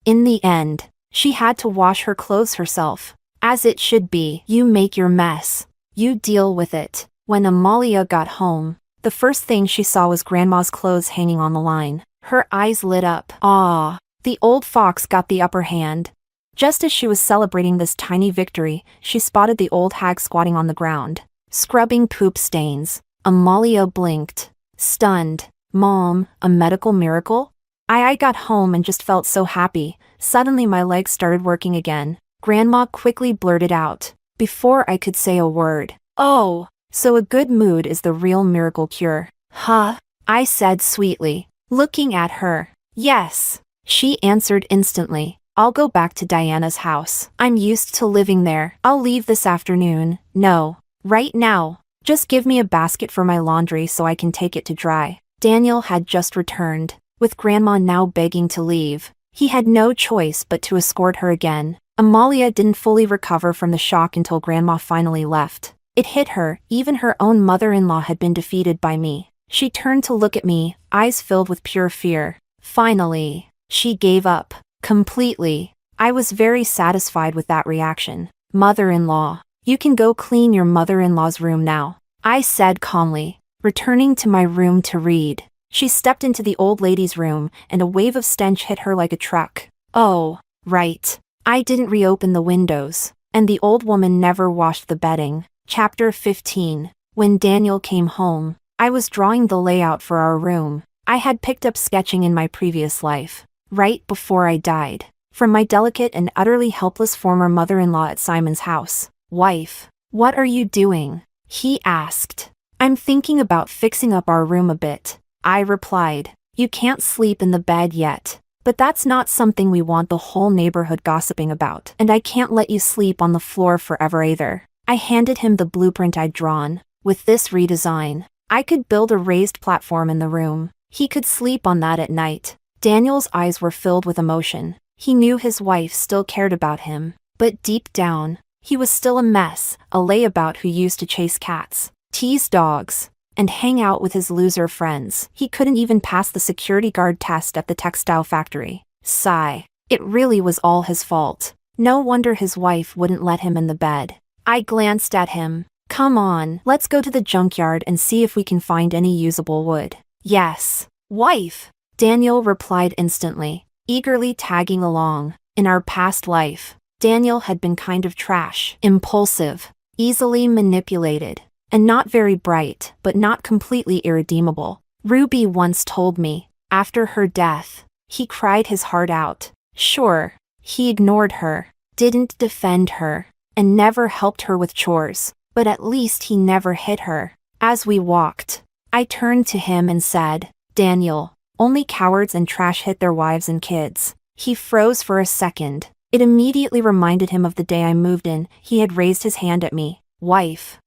A: In the end, she had to wash her clothes herself. As it should be. You make your mess. You deal with it. When Amalia got home, the first thing she saw was Grandma's clothes hanging on the line. Her eyes lit up. Ah, the old fox got the upper hand. Just as she was celebrating this tiny victory, she spotted the old hag squatting on the ground, scrubbing poop stains. Amalia blinked, stunned. Mom, a medical miracle? I got home and just felt so happy. Suddenly my legs started working again. Grandma quickly blurted out, before I could say a word. Oh, so a good mood is the real miracle cure. Huh? I said sweetly, looking at her. Yes, she answered instantly. I'll go back to Diana's house. I'm used to living there. I'll leave this afternoon. No, right now. Just give me a basket for my laundry so I can take it to dry. Daniel had just returned, with Grandma now begging to leave. He had no choice but to escort her again. Amalia didn't fully recover from the shock until Grandma finally left. It hit her, even her own mother-in-law had been defeated by me. She turned to look at me, eyes filled with pure fear. Finally, she gave up. Completely. I was very satisfied with that reaction. Mother-in-law, you can go clean your mother-in-law's room now, I said calmly, returning to my room to read. She stepped into the old lady's room, and a wave of stench hit her like a truck. Oh, right. I didn't reopen the windows, and the old woman never washed the bedding. Chapter 15. When Daniel came home, I was drawing the layout for our room. I had picked up sketching in my previous life, right before I died, from my delicate and utterly helpless former mother-in-law at Simon's house. Wife, what are you doing? He asked. I'm thinking about fixing up our room a bit, I replied. You can't sleep in the bed yet, but that's not something we want the whole neighborhood gossiping about, and I can't let you sleep on the floor forever either. I handed him the blueprint I'd drawn. With this redesign, I could build a raised platform in the room. He could sleep on that at night. Daniel's eyes were filled with emotion. He knew his wife still cared about him, but deep down, he was still a mess, a layabout who used to chase cats, tease dogs, and hang out with his loser friends. He couldn't even pass the security guard test at the textile factory. Sigh. It really was all his fault. No wonder his wife wouldn't let him in the bed. I glanced at him. Come on, let's go to the junkyard and see if we can find any usable wood. Yes, wife, Daniel replied instantly, eagerly tagging along. In our past life, Daniel had been kind of trash, impulsive, easily manipulated, and not very bright, but not completely irredeemable. Ruby once told me, after her death, he cried his heart out. Sure, he ignored her, didn't defend her, and never helped her with chores, but at least he never hit her. As we walked, I turned to him and said, Daniel, only cowards and trash hit their wives and kids. He froze for a second. It immediately reminded him of the day I moved in. He had raised his hand at me. Wife,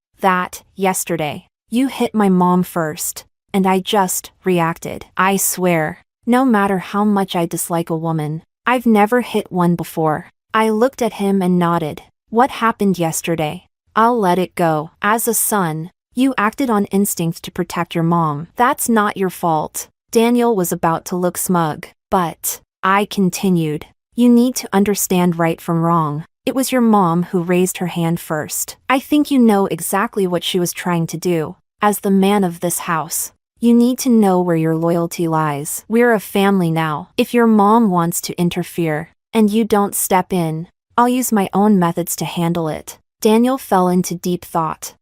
A: yesterday, you hit my mom first, and I just reacted. I swear, no matter how much I dislike a woman, I've never hit one before. I looked at him and nodded. What happened yesterday? I'll let it go. As a son, you acted on instinct to protect your mom. That's not your fault. Daniel was about to look smug, but I continued. You need to understand right from wrong. It was your mom who raised her hand first. I think you know exactly what she was trying to do. As the man of this house, you need to know where your loyalty lies. We're a family now. If your mom wants to interfere, and you don't step in, I'll use my own methods to handle it. Daniel fell into deep thought.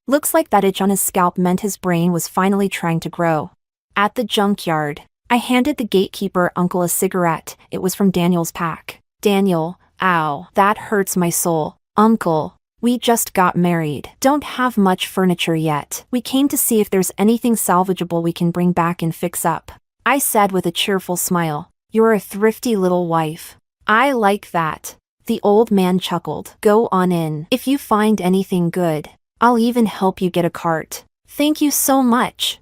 A: Looks like that itch on his scalp meant his brain was finally trying to grow. At the junkyard, I handed the gatekeeper uncle a cigarette. It was from Daniel's pack. Daniel, ow, that hurts my soul. Uncle, we just got married. Don't have much furniture yet. We came to see if there's anything salvageable we can bring back and fix up. I said with a cheerful smile. You're a thrifty little wife. I like that. The old man chuckled. Go on in. If you find anything good, I'll even help you get a cart. Thank you so much.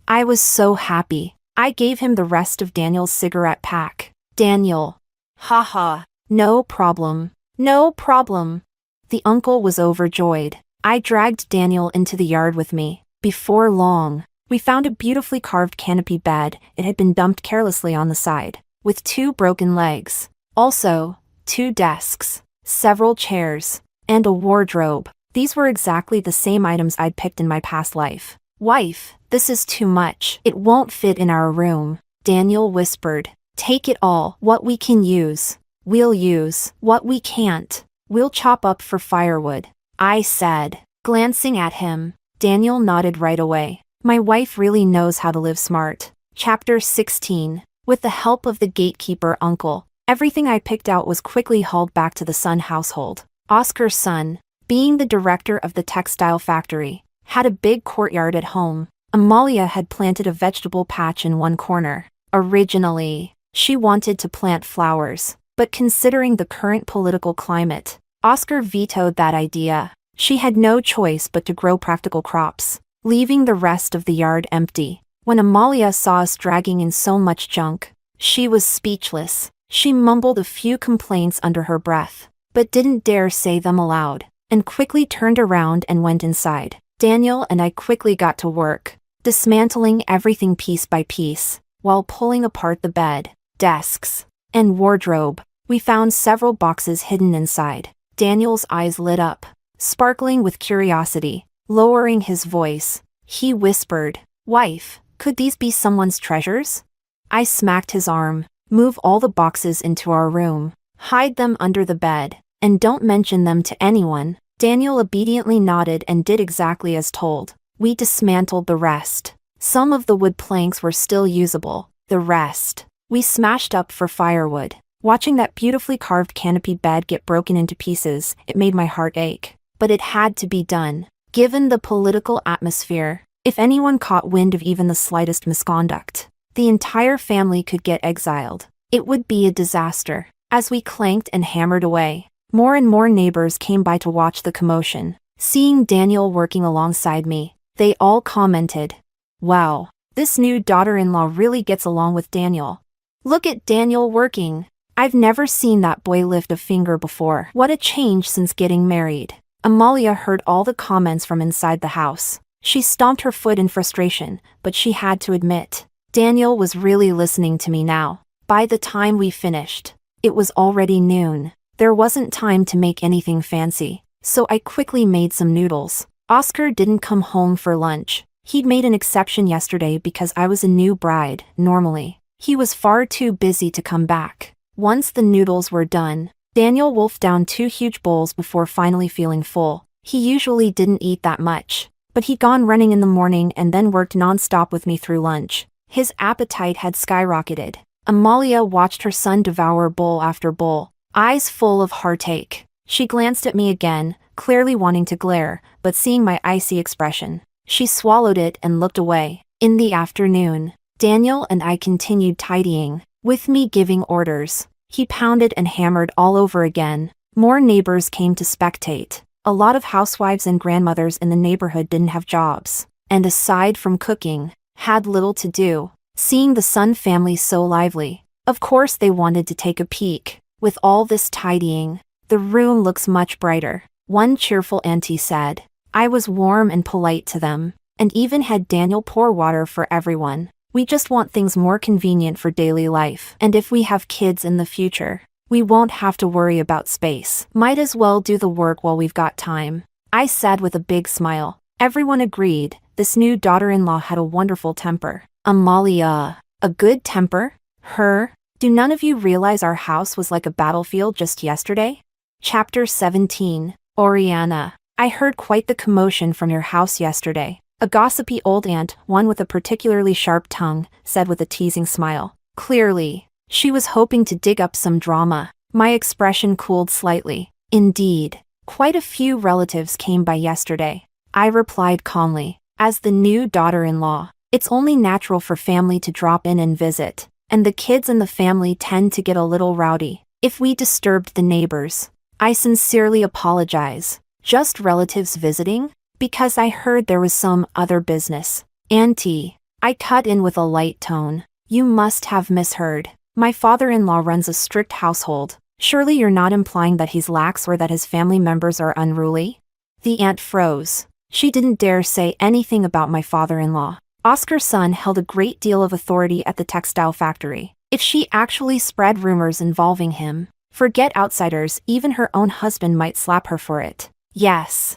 A: I was so happy. I gave him the rest of Daniel's cigarette pack. Daniel. Haha. No problem. No problem. The uncle was overjoyed. I dragged Daniel into the yard with me. Before long, we found a beautifully carved canopy bed. It had been dumped carelessly on the side, with 2 broken legs. Also, 2 desks, several chairs, and a wardrobe. These were exactly the same items I'd picked in my past life. Wife, this is too much. It won't fit in our room, Daniel whispered. Take it all. What we can use, we'll use. What we can't, we'll chop up for firewood, I said, glancing at him. Daniel nodded right away. My wife really knows how to live smart. Chapter 16. With the help of the gatekeeper uncle, everything I picked out was quickly hauled back to the Sun household. Oscar's son, being the director of the textile factory, had a big courtyard at home. Amalia had planted a vegetable patch in one corner. Originally, she wanted to plant flowers, but considering the current political climate, Oscar vetoed that idea. She had no choice but to grow practical crops, leaving the rest of the yard empty. When Amalia saw us dragging in so much junk, she was speechless. She mumbled a few complaints under her breath, but didn't dare say them aloud, and quickly turned around and went inside. Daniel and I quickly got to work, dismantling everything piece by piece, while pulling apart the bed, desks, and wardrobe. We found several boxes hidden inside. Daniel's eyes lit up, sparkling with curiosity. Lowering his voice, he whispered, Wife, could these be someone's treasures? I smacked his arm. Move all the boxes into our room. Hide them under the bed, and don't mention them to anyone. Daniel obediently nodded and did exactly as told. We dismantled the rest. Some of the wood planks were still usable. The rest, we smashed up for firewood. Watching that beautifully carved canopy bed get broken into pieces, it made my heart ache. But it had to be done. Given the political atmosphere, if anyone caught wind of even the slightest misconduct, the entire family could get exiled. It would be a disaster. As we clanked and hammered away, more and more neighbors came by to watch the commotion. Seeing Daniel working alongside me, they all commented, Wow, this new daughter-in-law really gets along with Daniel. Look at Daniel working. I've never seen that boy lift a finger before. What a change since getting married. Amalia heard all the comments from inside the house. She stomped her foot in frustration, but she had to admit, Daniel was really listening to me now. By the time we finished, it was already noon. There wasn't time to make anything fancy, so I quickly made some noodles. Oscar didn't come home for lunch. He'd made an exception yesterday because I was a new bride. Normally, he was far too busy to come back. Once the noodles were done, Daniel wolfed down 2 huge bowls before finally feeling full. He usually didn't eat that much, but he'd gone running in the morning and then worked non-stop with me through lunch. His appetite had skyrocketed. Amalia watched her son devour bowl after bowl, eyes full of heartache. She glanced at me again, clearly wanting to glare, but seeing my icy expression, she swallowed it and looked away. In the afternoon, Daniel and I continued tidying, with me giving orders. He pounded and hammered all over again. More neighbors came to spectate. A lot of housewives and grandmothers in the neighborhood didn't have jobs, and aside from cooking, had little to do. Seeing the Sun family so lively, of course they wanted to take a peek. With all this tidying, the room looks much brighter, one cheerful auntie said. I was warm and polite to them, and even had Daniel pour water for everyone. We just want things more convenient for daily life, and if we have kids in the future, we won't have to worry about space. Might as well do the work while we've got time, I said with a big smile. Everyone agreed. This new daughter-in-law had a wonderful temper. Amalia, a good temper? Her? Do none of you realize our house was like a battlefield just yesterday? Chapter 17. Oriana. I heard quite the commotion from your house yesterday. A gossipy old aunt, one with a particularly sharp tongue, said with a teasing smile. Clearly, she was hoping to dig up some drama. My expression cooled slightly. Indeed, quite a few relatives came by yesterday, I replied calmly. As the new daughter-in-law, it's only natural for family to drop in and visit, and the kids in the family tend to get a little rowdy. If we disturbed the neighbors, I sincerely apologize. Just relatives visiting? Because I heard there was some other business. Auntie, I cut in with a light tone. You must have misheard. My father-in-law runs a strict household. Surely you're not implying that he's lax or that his family members are unruly? The aunt froze. She didn't dare say anything about my father-in-law. Oscar's son held a great deal of authority at the textile factory. If she actually spread rumors involving him, forget outsiders, even her own husband might slap her for it. Yes,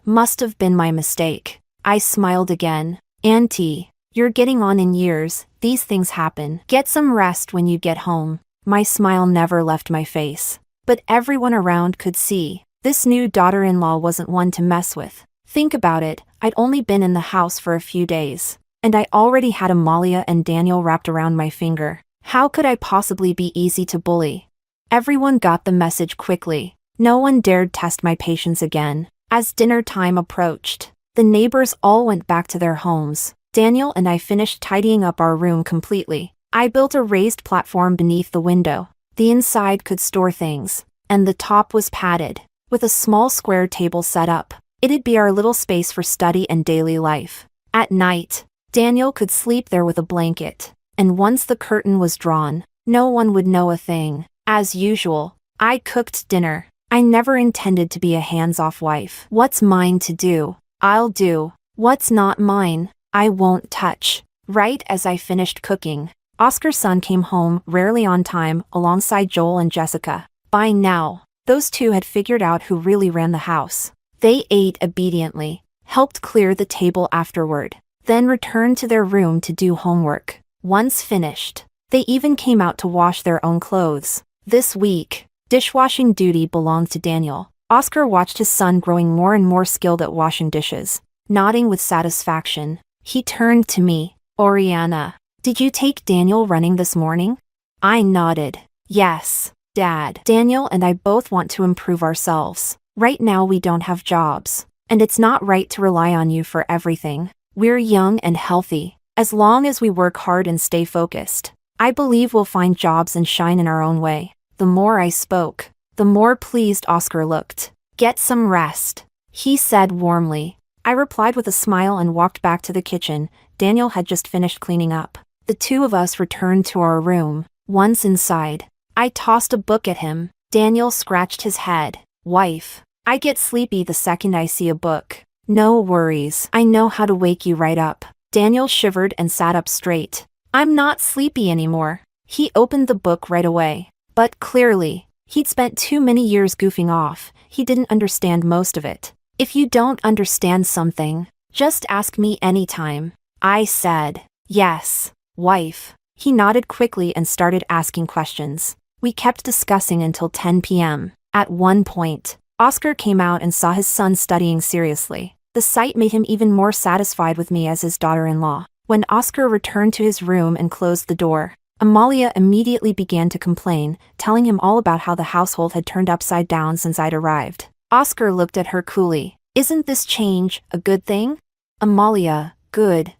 A: must have been my mistake. I smiled again. Auntie, you're getting on in years, these things happen. Get some rest when you get home. My smile never left my face. But everyone around could see, this new daughter-in-law wasn't one to mess with. Think about it, I'd only been in the house for a few days, and I already had Amalia and Daniel wrapped around my finger. How could I possibly be easy to bully? Everyone got the message quickly. No one dared test my patience again. As dinner time approached, the neighbors all went back to their homes. Daniel and I finished tidying up our room completely. I built a raised platform beneath the window. The inside could store things, and the top was padded, with a small square table set up. It'd be our little space for study and daily life. At night, Daniel could sleep there with a blanket, and once the curtain was drawn, no one would know a thing. As usual, I cooked dinner. I never intended to be a hands-off wife. What's mine to do, I'll do. What's not mine, I won't touch. Right as I finished cooking, Oscar's son came home, rarely on time, alongside Joel and Jessica. By now, those two had figured out who really ran the house. They ate obediently, helped clear the table afterward, then returned to their room to do homework. Once finished, they even came out to wash their own clothes. This week, dishwashing duty belonged to Daniel. Oscar watched his son growing more and more skilled at washing dishes. Nodding with satisfaction, he turned to me. Oriana, did you take Daniel running this morning? I nodded. Yes, Dad. Daniel and I both want to improve ourselves. Right now we don't have jobs, and it's not right to rely on you for everything. We're young and healthy. As long as we work hard and stay focused, I believe we'll find jobs and shine in our own way. The more I spoke, the more pleased Oscar looked. Get some rest, he said warmly. I replied with a smile and walked back to the kitchen. Daniel had just finished cleaning up. The two of us returned to our room. Once inside, I tossed a book at him. Daniel scratched his head. Wife, I get sleepy the second I see a book. No worries, I know how to wake you right up. Daniel shivered and sat up straight. I'm not sleepy anymore, He opened the book right away. But clearly, he'd spent too many years goofing off. He didn't understand most of it. If you don't understand something, just ask me anytime. I said, yes, wife. He nodded quickly and started asking questions. We kept discussing until 10 p.m. At one point, Oscar came out and saw his son studying seriously. The sight made him even more satisfied with me as his daughter-in-law. When Oscar returned to his room and closed the door, Amalia immediately began to complain, telling him all about how the household had turned upside down since I'd arrived. Oscar looked at her coolly. Isn't this change a good thing? Amalia, good.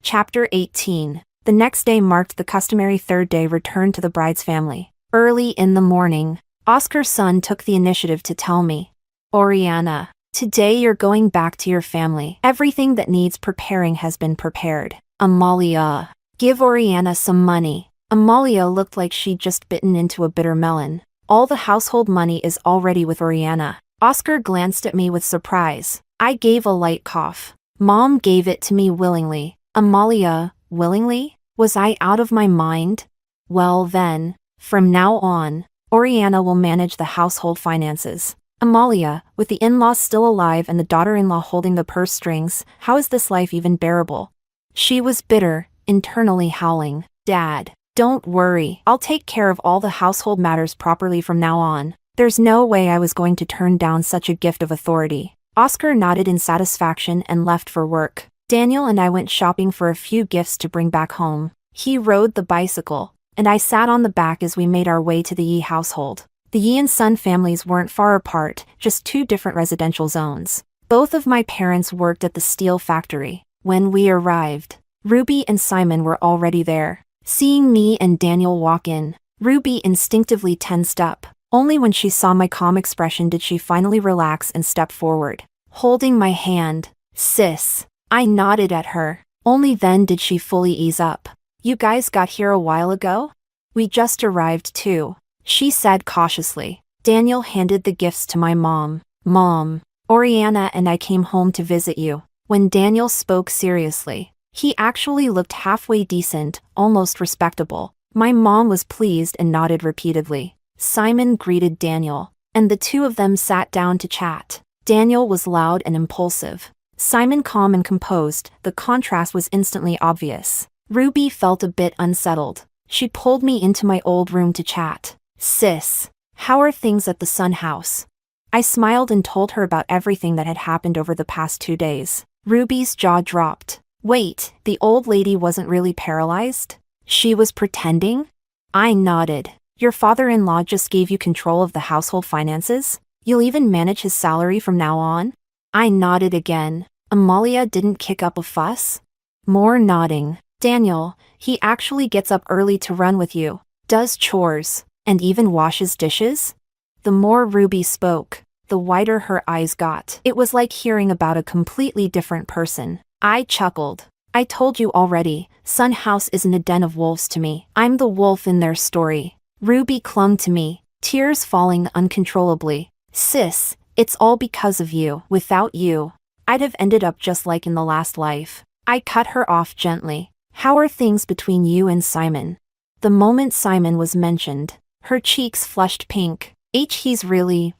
A: Chapter 18. The next day marked the customary third day return to the bride's family. Early in the morning, Oscar's son took the initiative to tell me, Oriana, today you're going back to your family. Everything that needs preparing has been prepared. Amalia, give Oriana some money. Amalia looked like she'd just bitten into a bitter melon. All the household money is already with Oriana. Oscar glanced at me with surprise. I gave a light cough. Mom gave it to me willingly. Amalia, willingly? Was I out of my mind? Well then, from now on, Oriana will manage the household finances. Amalia, with the in-laws still alive and the daughter-in-law holding the purse strings, how is this life even bearable? She was bitter, internally howling. Dad, don't worry. I'll take care of all the household matters properly from now on. There's no way I was going to turn down such a gift of authority. Oscar nodded in satisfaction and left for work. Daniel and I went shopping for a few gifts to bring back home. He rode the bicycle, and I sat on the back as we made our way to the Yi household. The Yi and Sun families weren't far apart, just two different residential zones. Both of my parents worked at the steel factory. When we arrived, Ruby and Simon were already there. Seeing me and Daniel walk in, Ruby instinctively tensed up. Only when she saw my calm expression did she finally relax and step forward, holding my hand. Sis. I nodded at her. Only then did she fully ease up. You guys got here a while ago? We just arrived too, she said cautiously. Daniel handed the gifts to my mom. Mom, Oriana and I came home to visit you. When Daniel spoke seriously, he actually looked halfway decent, almost respectable. My mom was pleased and nodded repeatedly. Simon greeted Daniel, and the two of them sat down to chat. Daniel was loud and impulsive. Simon calm and composed. The contrast was instantly obvious. Ruby felt a bit unsettled. She pulled me into my old room to chat. Sis, how are things at the Sun house? I smiled and told her about everything that had happened over the past 2 days. Ruby's jaw dropped. Wait, the old lady wasn't really paralyzed? She was pretending? I nodded. Your father-in-law just gave you control of the household finances? You'll even manage his salary from now on? I nodded again. Amalia didn't kick up a fuss? More nodding. Daniel, he actually gets up early to run with you, does chores, and even washes dishes? The more Ruby spoke, the wider her eyes got. It was like hearing about a completely different person. I chuckled. I told you already, Sun House isn't a den of wolves to me. I'm the wolf in their story. Ruby clung to me, tears falling uncontrollably. Sis, it's all because of you. Without you, I'd have ended up just like in the last life. I cut her off gently. How are things between you and Simon? The moment Simon was mentioned, her cheeks flushed pink. He's really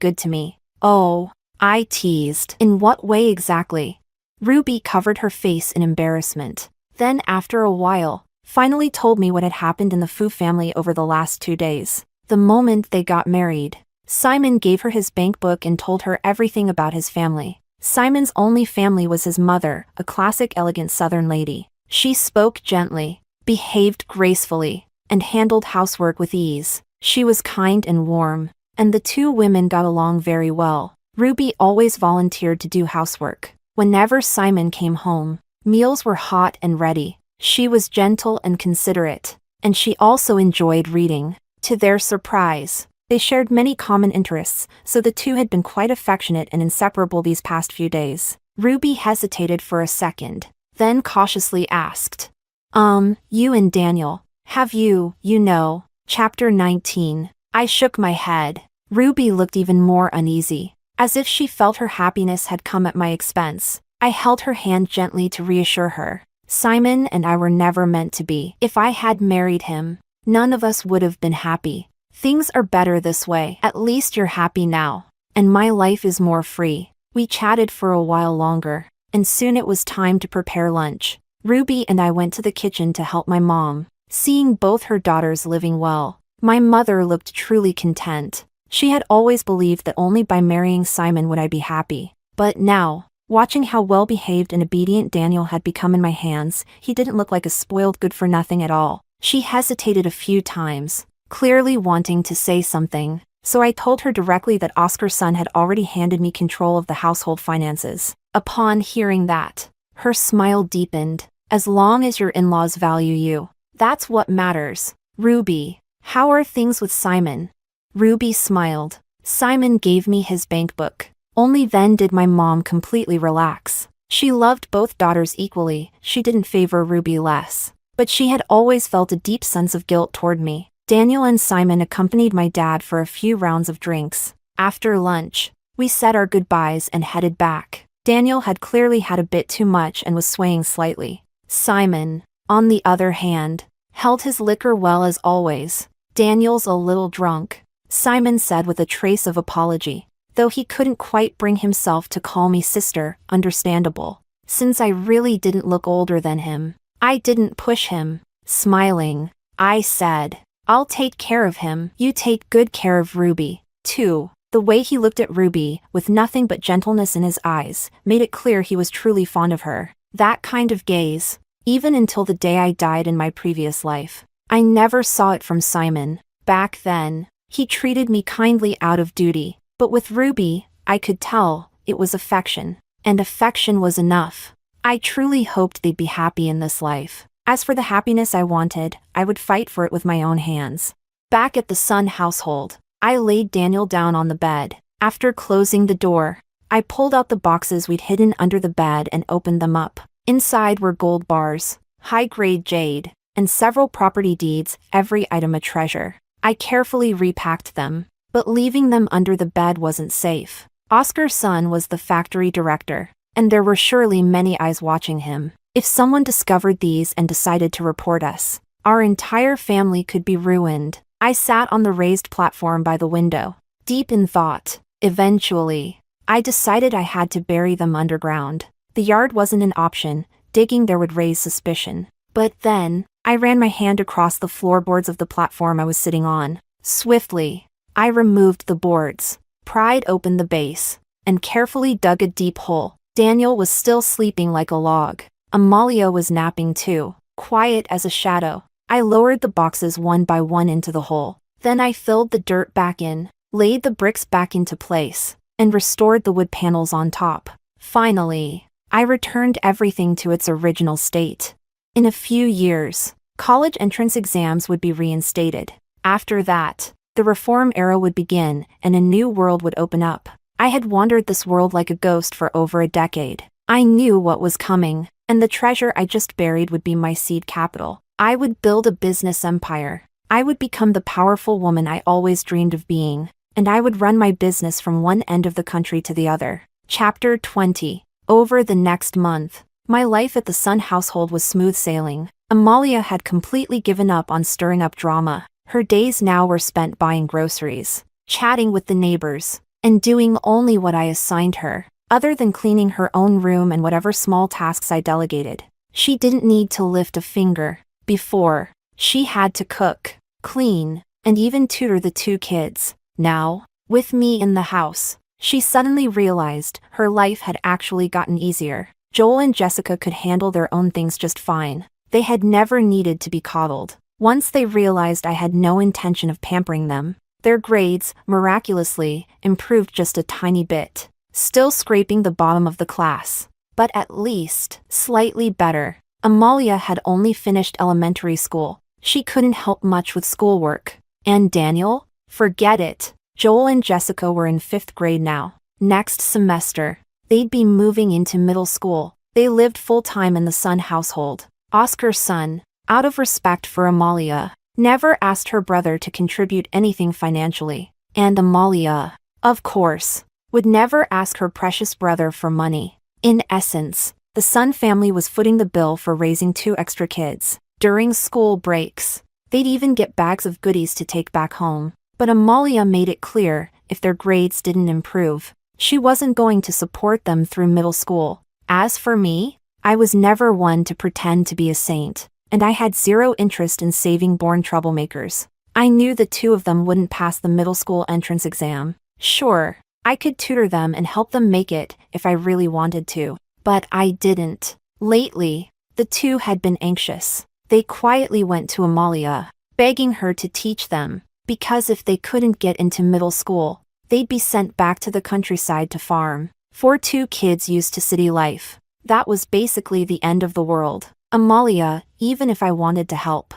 A: good to me. Oh, I teased. In what way exactly? Ruby covered her face in embarrassment. Then after a while, finally told me what had happened in the Fu family over the last 2 days. The moment they got married, Simon gave her his bank book and told her everything about his family. Simon's only family was his mother, a classic elegant Southern lady. She spoke gently, behaved gracefully, and handled housework with ease. She was kind and warm, and the two women got along very well. Ruby always volunteered to do housework. Whenever Simon came home, meals were hot and ready. She was gentle and considerate, and she also enjoyed reading. To their surprise, they shared many common interests, so the two had been quite affectionate and inseparable these past few days. Ruby hesitated for a second, then cautiously asked, you and Daniel, have you know, Chapter 19. I shook my head. Ruby looked even more uneasy, as if she felt her happiness had come at my expense. I held her hand gently to reassure her. Simon and I were never meant to be. If I had married him, none of us would have been happy. Things are better this way. At least you're happy now. And my life is more free. We chatted for a while longer, and soon it was time to prepare lunch. Ruby and I went to the kitchen to help my mom. Seeing both her daughters living well, my mother looked truly content. She had always believed that only by marrying Simon would I be happy. But now, watching how well-behaved and obedient Daniel had become in my hands, he didn't look like a spoiled good-for-nothing at all. She hesitated a few times, clearly wanting to say something, so I told her directly that Oscar's son had already handed me control of the household finances. Upon hearing that, her smile deepened. As long as your in-laws value you, that's what matters. Ruby, how are things with Simon? Ruby smiled. Simon gave me his bank book. Only then did my mom completely relax. She loved both daughters equally, she didn't favor Ruby less. But she had always felt a deep sense of guilt toward me. Daniel and Simon accompanied my dad for a few rounds of drinks. After lunch, we said our goodbyes and headed back. Daniel had clearly had a bit too much and was swaying slightly. Simon, on the other hand, held his liquor well as always. Daniel's a little drunk, Simon said with a trace of apology. Though he couldn't quite bring himself to call me sister, understandable. Since I really didn't look older than him, I didn't push him. Smiling, I said, I'll take care of him. You take good care of Ruby, too. The way he looked at Ruby, with nothing but gentleness in his eyes, made it clear he was truly fond of her. That kind of gaze, even until the day I died in my previous life. I never saw it from Simon. Back then, he treated me kindly out of duty. But with Ruby, I could tell, it was affection. And affection was enough. I truly hoped they'd be happy in this life. As for the happiness I wanted, I would fight for it with my own hands. Back at the Sun household, I laid Daniel down on the bed. After closing the door, I pulled out the boxes we'd hidden under the bed and opened them up. Inside were gold bars, high-grade jade, and several property deeds, every item a treasure. I carefully repacked them, but leaving them under the bed wasn't safe. Oscar's son was the factory director, and there were surely many eyes watching him. If someone discovered these and decided to report us, our entire family could be ruined. I sat on the raised platform by the window, deep in thought. Eventually, I decided I had to bury them underground. The yard wasn't an option, digging there would raise suspicion. But then, I ran my hand across the floorboards of the platform I was sitting on. Swiftly, I removed the boards, pried open the base, and carefully dug a deep hole. Daniel was still sleeping like a log. Amalia was napping too, quiet as a shadow. I lowered the boxes one by one into the hole. Then I filled the dirt back in, laid the bricks back into place, and restored the wood panels on top. Finally, I returned everything to its original state. In a few years, college entrance exams would be reinstated. After that, the reform era would begin, and a new world would open up. I had wandered this world like a ghost for over a decade. I knew what was coming, and the treasure I just buried would be my seed capital. I would build a business empire. I would become the powerful woman I always dreamed of being, and I would run my business from one end of the country to the other. Chapter 20. Over the next month, my life at the Sun household was smooth sailing. Amalia had completely given up on stirring up drama. Her days now were spent buying groceries, chatting with the neighbors, and doing only what I assigned her. Other than cleaning her own room and whatever small tasks I delegated, she didn't need to lift a finger. Before, she had to cook, clean, and even tutor the two kids. Now, with me in the house, she suddenly realized her life had actually gotten easier. Joel and Jessica could handle their own things just fine. They had never needed to be coddled. Once they realized I had no intention of pampering them, their grades, miraculously, improved just a tiny bit. Still scraping the bottom of the class, but at least slightly better. Amalia had only finished elementary school. She couldn't help much with schoolwork. And Daniel? Forget it. Joel and Jessica were in 5th grade now. Next semester, they'd be moving into middle school. They lived full-time in the Sun household. Oscar's son, out of respect for Amalia, never asked her brother to contribute anything financially. And Amalia, of course, would never ask her precious brother for money. In essence, The Sun family was footing the bill for raising 2 extra kids. During school breaks, they'd even get bags of goodies to take back home. But Amalia made it clear, if their grades didn't improve, she wasn't going to support them through middle school. As for me, I was never one to pretend to be a saint, and I had zero interest in saving born troublemakers. I knew the 2 of them wouldn't pass the middle school entrance exam. Sure, I could tutor them and help them make it if I really wanted to, but I didn't. Lately, the 2 had been anxious. They quietly went to Amalia, begging her to teach them, because if they couldn't get into middle school, they'd be sent back to the countryside to farm. For 2 kids used to city life, that was basically the end of the world. Amalia, even if I wanted to help,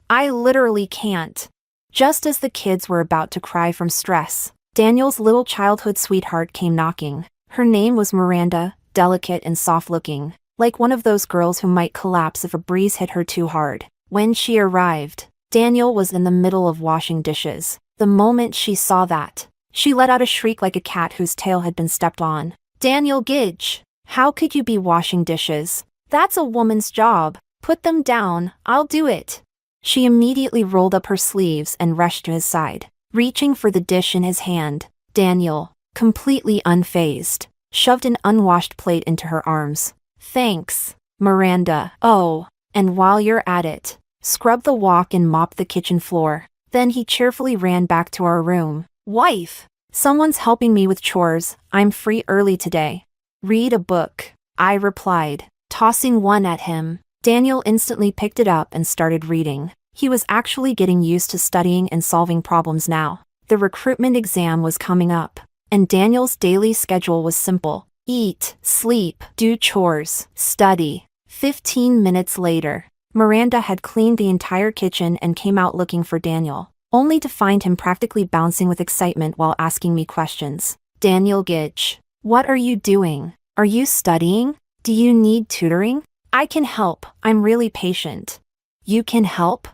A: I literally can't. Just as the kids were about to cry from stress, Daniel's little childhood sweetheart came knocking. Her name was Miranda, delicate and soft-looking, like one of those girls who might collapse if a breeze hit her too hard. When she arrived, Daniel was in the middle of washing dishes. The moment she saw that, she let out a shriek like a cat whose tail had been stepped on. "Daniel Gidge, how could you be washing dishes? That's a woman's job. Put them down, I'll do it." She immediately rolled up her sleeves and rushed to his side, reaching for the dish in his hand. Daniel, completely unfazed, shoved an unwashed plate into her arms. "Thanks, Miranda. Oh, and while you're at it, scrub the wok and mop the kitchen floor." Then he cheerfully ran back to our room. "Wife, someone's helping me with chores. I'm free early today." "Read a book," I replied, tossing one at him. Daniel instantly picked it up and started reading. He was actually getting used to studying and solving problems now. The recruitment exam was coming up, and Daniel's daily schedule was simple: eat, sleep, do chores, study. 15 minutes later, Miranda had cleaned the entire kitchen and came out looking for Daniel, only to find him practically bouncing with excitement while asking me questions. "Daniel Gidge, what are you doing? Are you studying? Do you need tutoring? I can help, I'm really patient." "You can help?"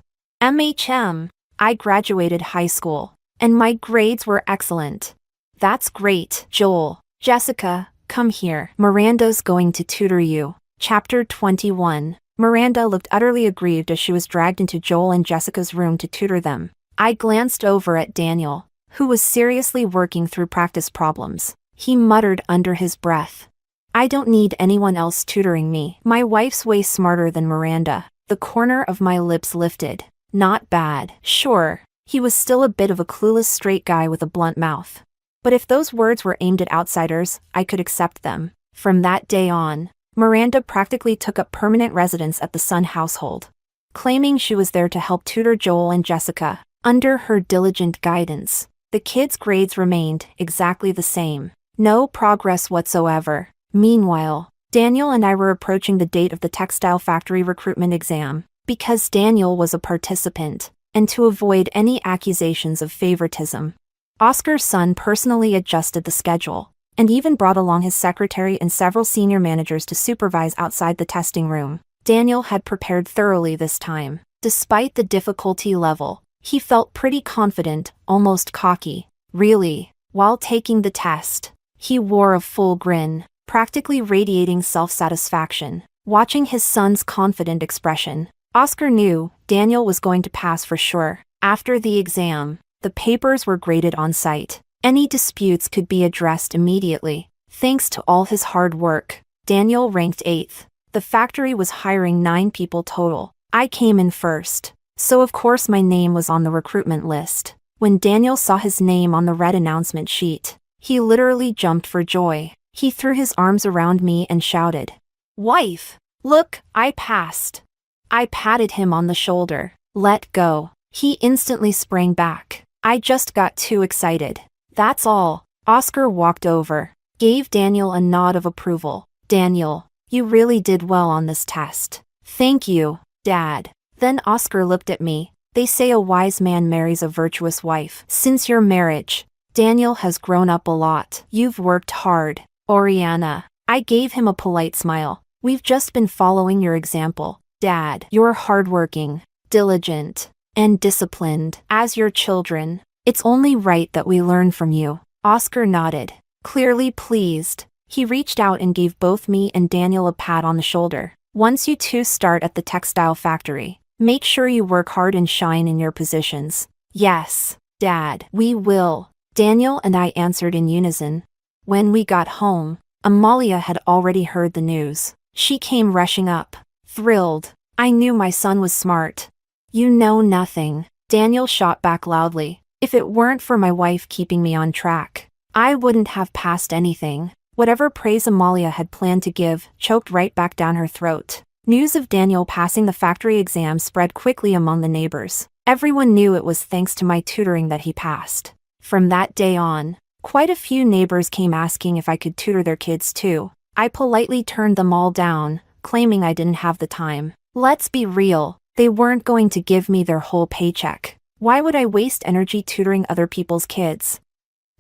A: I graduated high school, and my grades were excellent." "That's great, Joel. Jessica, come here. Miranda's going to tutor you." Chapter 21. Miranda looked utterly aggrieved as she was dragged into Joel and Jessica's room to tutor them. I glanced over at Daniel, who was seriously working through practice problems. He muttered under his breath, "I don't need anyone else tutoring me. My wife's way smarter than Miranda." The corner of my lips lifted. Not bad. Sure, he was still a bit of a clueless straight guy with a blunt mouth. But if those words were aimed at outsiders, I could accept them. From that day on, Miranda practically took up permanent residence at the Sun household, claiming she was there to help tutor Joel and Jessica. Under her diligent guidance, the kids' grades remained exactly the same. No progress whatsoever. Meanwhile, Daniel and I were approaching the date of the textile factory recruitment exam. Because Daniel was a participant, and to avoid any accusations of favoritism, Oscar's son personally adjusted the schedule, and even brought along his secretary and several senior managers to supervise outside the testing room. Daniel had prepared thoroughly this time. Despite the difficulty level, he felt pretty confident, almost cocky. Really, while taking the test, he wore a full grin, practically radiating self-satisfaction. Watching his son's confident expression, Oscar knew Daniel was going to pass for sure. After the exam, the papers were graded on site. Any disputes could be addressed immediately. Thanks to all his hard work, Daniel ranked 8th. The factory was hiring 9 people total. I came in first, so of course my name was on the recruitment list. When Daniel saw his name on the red announcement sheet, he literally jumped for joy. He threw his arms around me and shouted, "Wife, look, I passed." I patted him on the shoulder. "Let go." He instantly sprang back. I just got too excited. "That's all." Oscar walked over, gave Daniel a nod of approval. "Daniel, you really did well on this test." "Thank you, Dad." Then Oscar looked at me. "They say a wise man marries a virtuous wife. Since your marriage, Daniel has grown up a lot. You've worked hard, Oriana." I gave him a polite smile. "We've just been following your example, Dad. You're hardworking, diligent, and disciplined. As your children, it's only right that we learn from you." Oscar nodded, clearly pleased. He reached out and gave both me and Daniel a pat on the shoulder. Once you two start at the textile factory, make sure you work hard and shine in your positions. Yes, Dad, we will, Daniel and I answered in unison. When we got home, Amalia had already heard the news. She came rushing up, thrilled. I knew my son was smart. You know nothing, Daniel shot back loudly. If it weren't for my wife keeping me on track, I wouldn't have passed anything. Whatever praise Amalia had planned to give choked right back down her throat. News of Daniel passing the factory exam spread quickly among the neighbors. Everyone knew it was thanks to my tutoring that he passed. From that day on, quite a few neighbors came asking if I could tutor their kids too. I politely turned them all down, claiming I didn't have the time. Let's be real, they weren't going to give me their whole paycheck. Why would I waste energy tutoring other people's kids?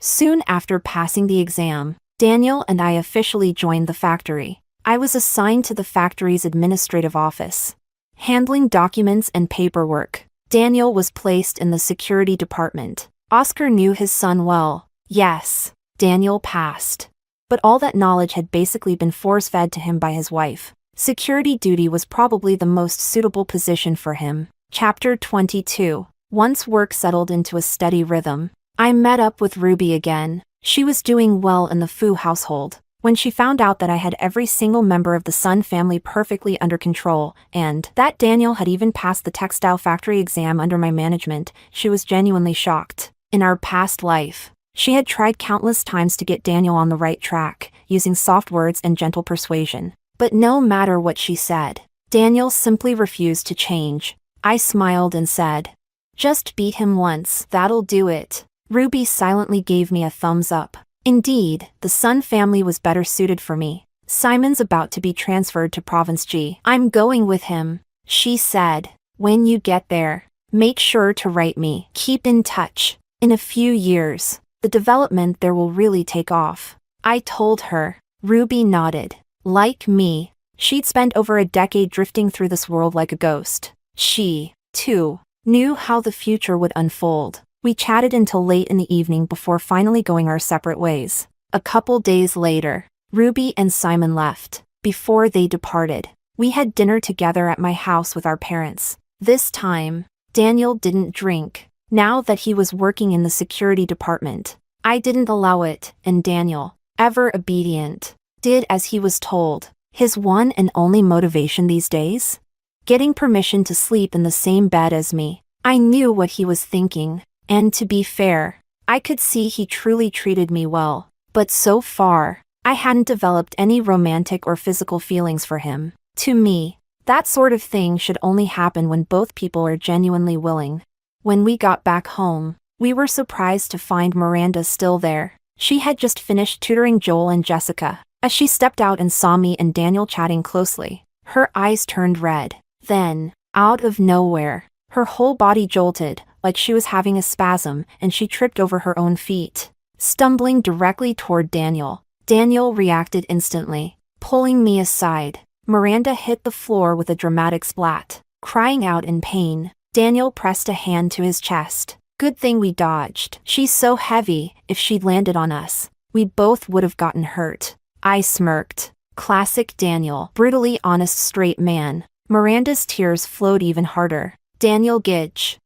A: Soon after passing the exam, Daniel and I officially joined the factory. I was assigned to the factory's administrative office, handling documents and paperwork. Daniel was placed in the security department. Oscar knew his son well. Yes, Daniel passed. But all that knowledge had basically been force-fed to him by his wife. Security duty was probably the most suitable position for him. Chapter 22. Once work settled into a steady rhythm, I met up with Ruby again. She was doing well in the Fu household. When she found out that I had every single member of the Sun family perfectly under control, and that Daniel had even passed the textile factory exam under my management, she was genuinely shocked. In our past life, she had tried countless times to get Daniel on the right track, using soft words and gentle persuasion. But no matter what she said, Daniel simply refused to change. I smiled and said, "Just beat him once, that'll do it." Ruby silently gave me a thumbs up. Indeed, the Sun family was better suited for me. Simon's about to be transferred to Province G. I'm going with him, she said. When you get there, make sure to write me. Keep in touch. In a few years, the development there will really take off. I told her. Ruby nodded. Like me, she'd spent over a decade drifting through this world like a ghost. She, too, knew how the future would unfold. We chatted until late in the evening before finally going our separate ways. A couple days later, Ruby and Simon left. Before they departed, we had dinner together at my house with our parents. This time, Daniel didn't drink. Now that he was working in the security department, I didn't allow it, and Daniel, ever obedient, did as he was told. His one and only motivation these days? Getting permission to sleep in the same bed as me. I knew what he was thinking, and to be fair, I could see he truly treated me well. But so far, I hadn't developed any romantic or physical feelings for him. To me, that sort of thing should only happen when both people are genuinely willing. When we got back home, we were surprised to find Miranda still there. She had just finished tutoring Joel and Jessica. As she stepped out and saw me and Daniel chatting closely, her eyes turned red. Then, out of nowhere, her whole body jolted, like she was having a spasm, and she tripped over her own feet, stumbling directly toward Daniel. Daniel reacted instantly, pulling me aside. Miranda hit the floor with a dramatic splat, crying out in pain. Daniel pressed a hand to his chest. Good thing we dodged. She's so heavy, if she'd landed on us, we both would have gotten hurt. I smirked. Classic Daniel, brutally honest straight man. Miranda's tears flowed even harder. Daniel Gidge.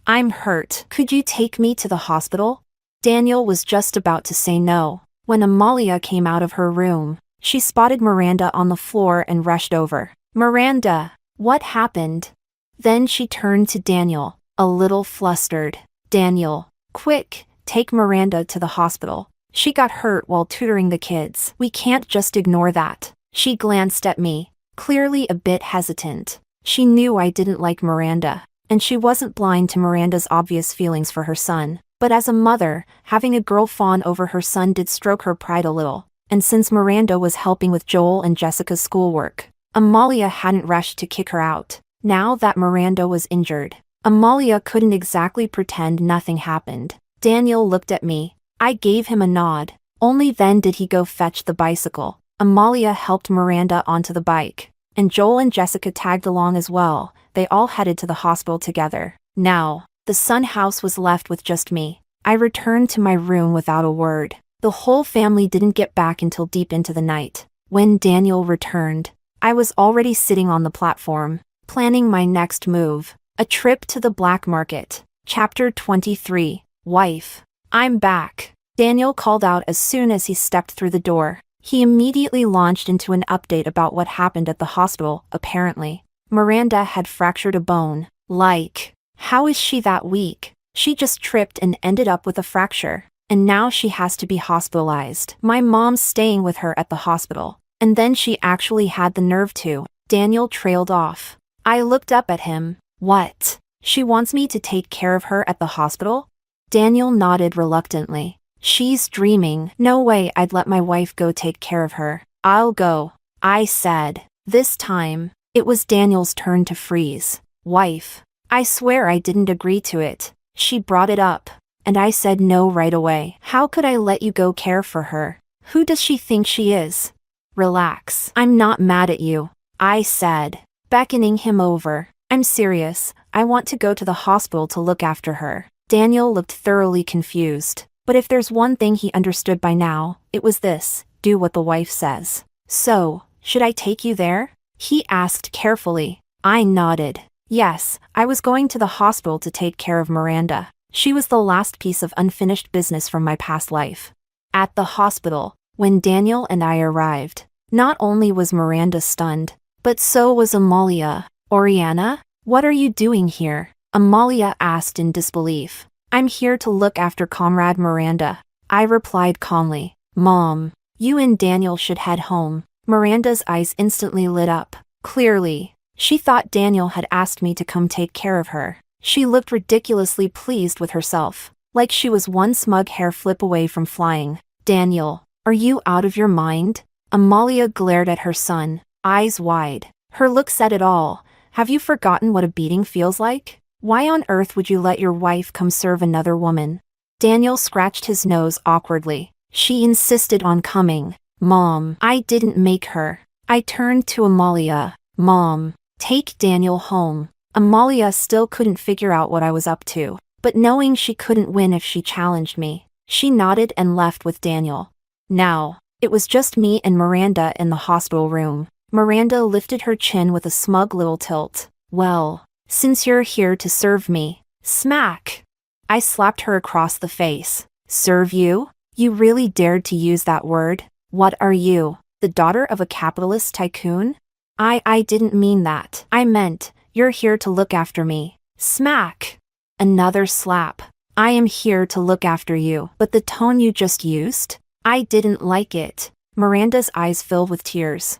A: I'm hurt. Could you take me to the hospital? Daniel was just about to say no, when Amalia came out of her room. She spotted Miranda on the floor and rushed over. Miranda, what happened? Then she turned to Daniel, a little flustered. Daniel, quick, take Miranda to the hospital. She got hurt while tutoring the kids. We can't just ignore that. She glanced at me, clearly a bit hesitant. She knew I didn't like Miranda, and she wasn't blind to Miranda's obvious feelings for her son. But as a mother, having a girl fawn over her son did stroke her pride a little. And since Miranda was helping with Joel and Jessica's schoolwork, Amalia hadn't rushed to kick her out. Now that Miranda was injured, Amalia couldn't exactly pretend nothing happened. Daniel looked at me. I gave him a nod. Only then did he go fetch the bicycle. Amalia helped Miranda onto the bike, and Joel and Jessica tagged along as well. They all headed to the hospital together. Now, the Sun house was left with just me. I returned to my room without a word. The whole family didn't get back until deep into the night. When Daniel returned, I was already sitting on the platform, planning my next move, a trip to the black market. Chapter 23, Wife. I'm back, Daniel called out as soon as he stepped through the door. He immediately launched into an update about what happened at the hospital. Apparently, Miranda had fractured a bone. Like, how is she that weak? She just tripped and ended up with a fracture, and now she has to be hospitalized. My mom's staying with her at the hospital, and then she actually had the nerve to. Daniel trailed off. I looked up at him. What? She wants me to take care of her at the hospital? Daniel nodded reluctantly. She's dreaming. No way I'd let my wife go take care of her. I'll go, I said. This time, it was Daniel's turn to freeze. Wife. I swear I didn't agree to it. She brought it up, and I said no right away. How could I let you go care for her? Who does she think she is? Relax. I'm not mad at you, I said, beckoning him over. I'm serious. I want to go to the hospital to look after her. Daniel looked thoroughly confused. But if there's one thing he understood by now, it was this: do what the wife says. So, should I take you there? He asked carefully. I nodded. Yes, I was going to the hospital to take care of Miranda. She was the last piece of unfinished business from my past life. At the hospital, when Daniel and I arrived, not only was Miranda stunned, but so was Amalia. Oriana? What are you doing here? Amalia asked in disbelief. I'm here to look after Comrade Miranda, I replied calmly. Mom, you and Daniel should head home. Miranda's eyes instantly lit up. Clearly, she thought Daniel had asked me to come take care of her. She looked ridiculously pleased with herself, like she was one smug hair flip away from flying. Daniel, are you out of your mind? Amalia glared at her son, eyes wide. Her look said it all. Have you forgotten what a beating feels like? Why on earth would you let your wife come serve another woman? Daniel scratched his nose awkwardly. She insisted on coming. Mom, I didn't make her. I turned to Amalia. Mom, take Daniel home. Amalia still couldn't figure out what I was up to, but knowing she couldn't win if she challenged me, she nodded and left with Daniel. Now, it was just me and Miranda in the hospital room. Miranda lifted her chin with a smug little tilt. Well, since you're here to serve me, smack! I slapped her across the face. Serve you? You really dared to use that word? What are you, the daughter of a capitalist tycoon? I didn't mean that. I meant, you're here to look after me. Smack! Another slap. I am here to look after you. But the tone you just used? I didn't like it. Miranda's eyes filled with tears.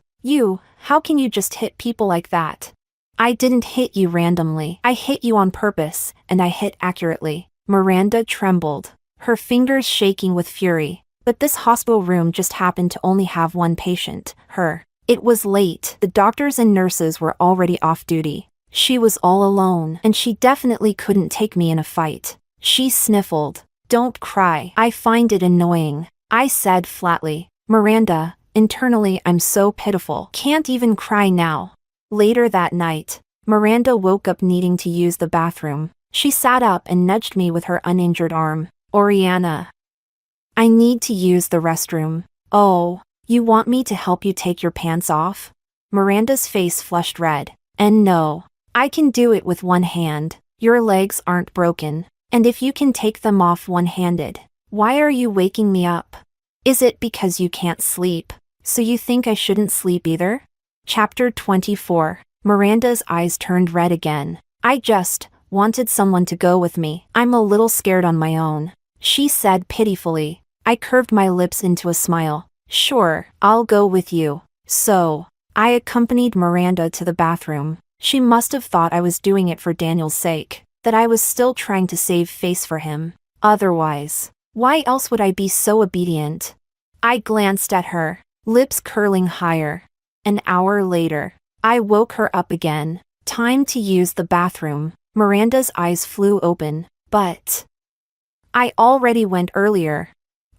A: How can you just hit people like that? I didn't hit you randomly. I hit you on purpose, and I hit accurately. Miranda trembled, her fingers shaking with fury. But this hospital room just happened to only have one patient, her. It was late. The doctors and nurses were already off duty. She was all alone, and she definitely couldn't take me in a fight. She sniffled. Don't cry. I find it annoying, I said flatly. Miranda, internally I'm so pitiful. Can't even cry now. Later that night, Miranda woke up needing to use the bathroom. She sat up and nudged me with her uninjured arm. Oriana, I need to use the restroom. Oh, you want me to help you take your pants off? Miranda's face flushed red. And no, I can do it with one hand. Your legs aren't broken. And if you can take them off one-handed, why are you waking me up? Is it because you can't sleep, so you think I shouldn't sleep either? Chapter 24. Miranda's eyes turned red again. I just wanted someone to go with me. I'm a little scared on my own, she said pitifully. I curved my lips into a smile. Sure, I'll go with you. So, I accompanied Miranda to the bathroom. She must have thought I was doing it for Daniel's sake, that I was still trying to save face for him. Otherwise, why else would I be so obedient? I glanced at her, lips curling higher. An hour later, I woke her up again. Time to use the bathroom. Miranda's eyes flew open. But I already went earlier.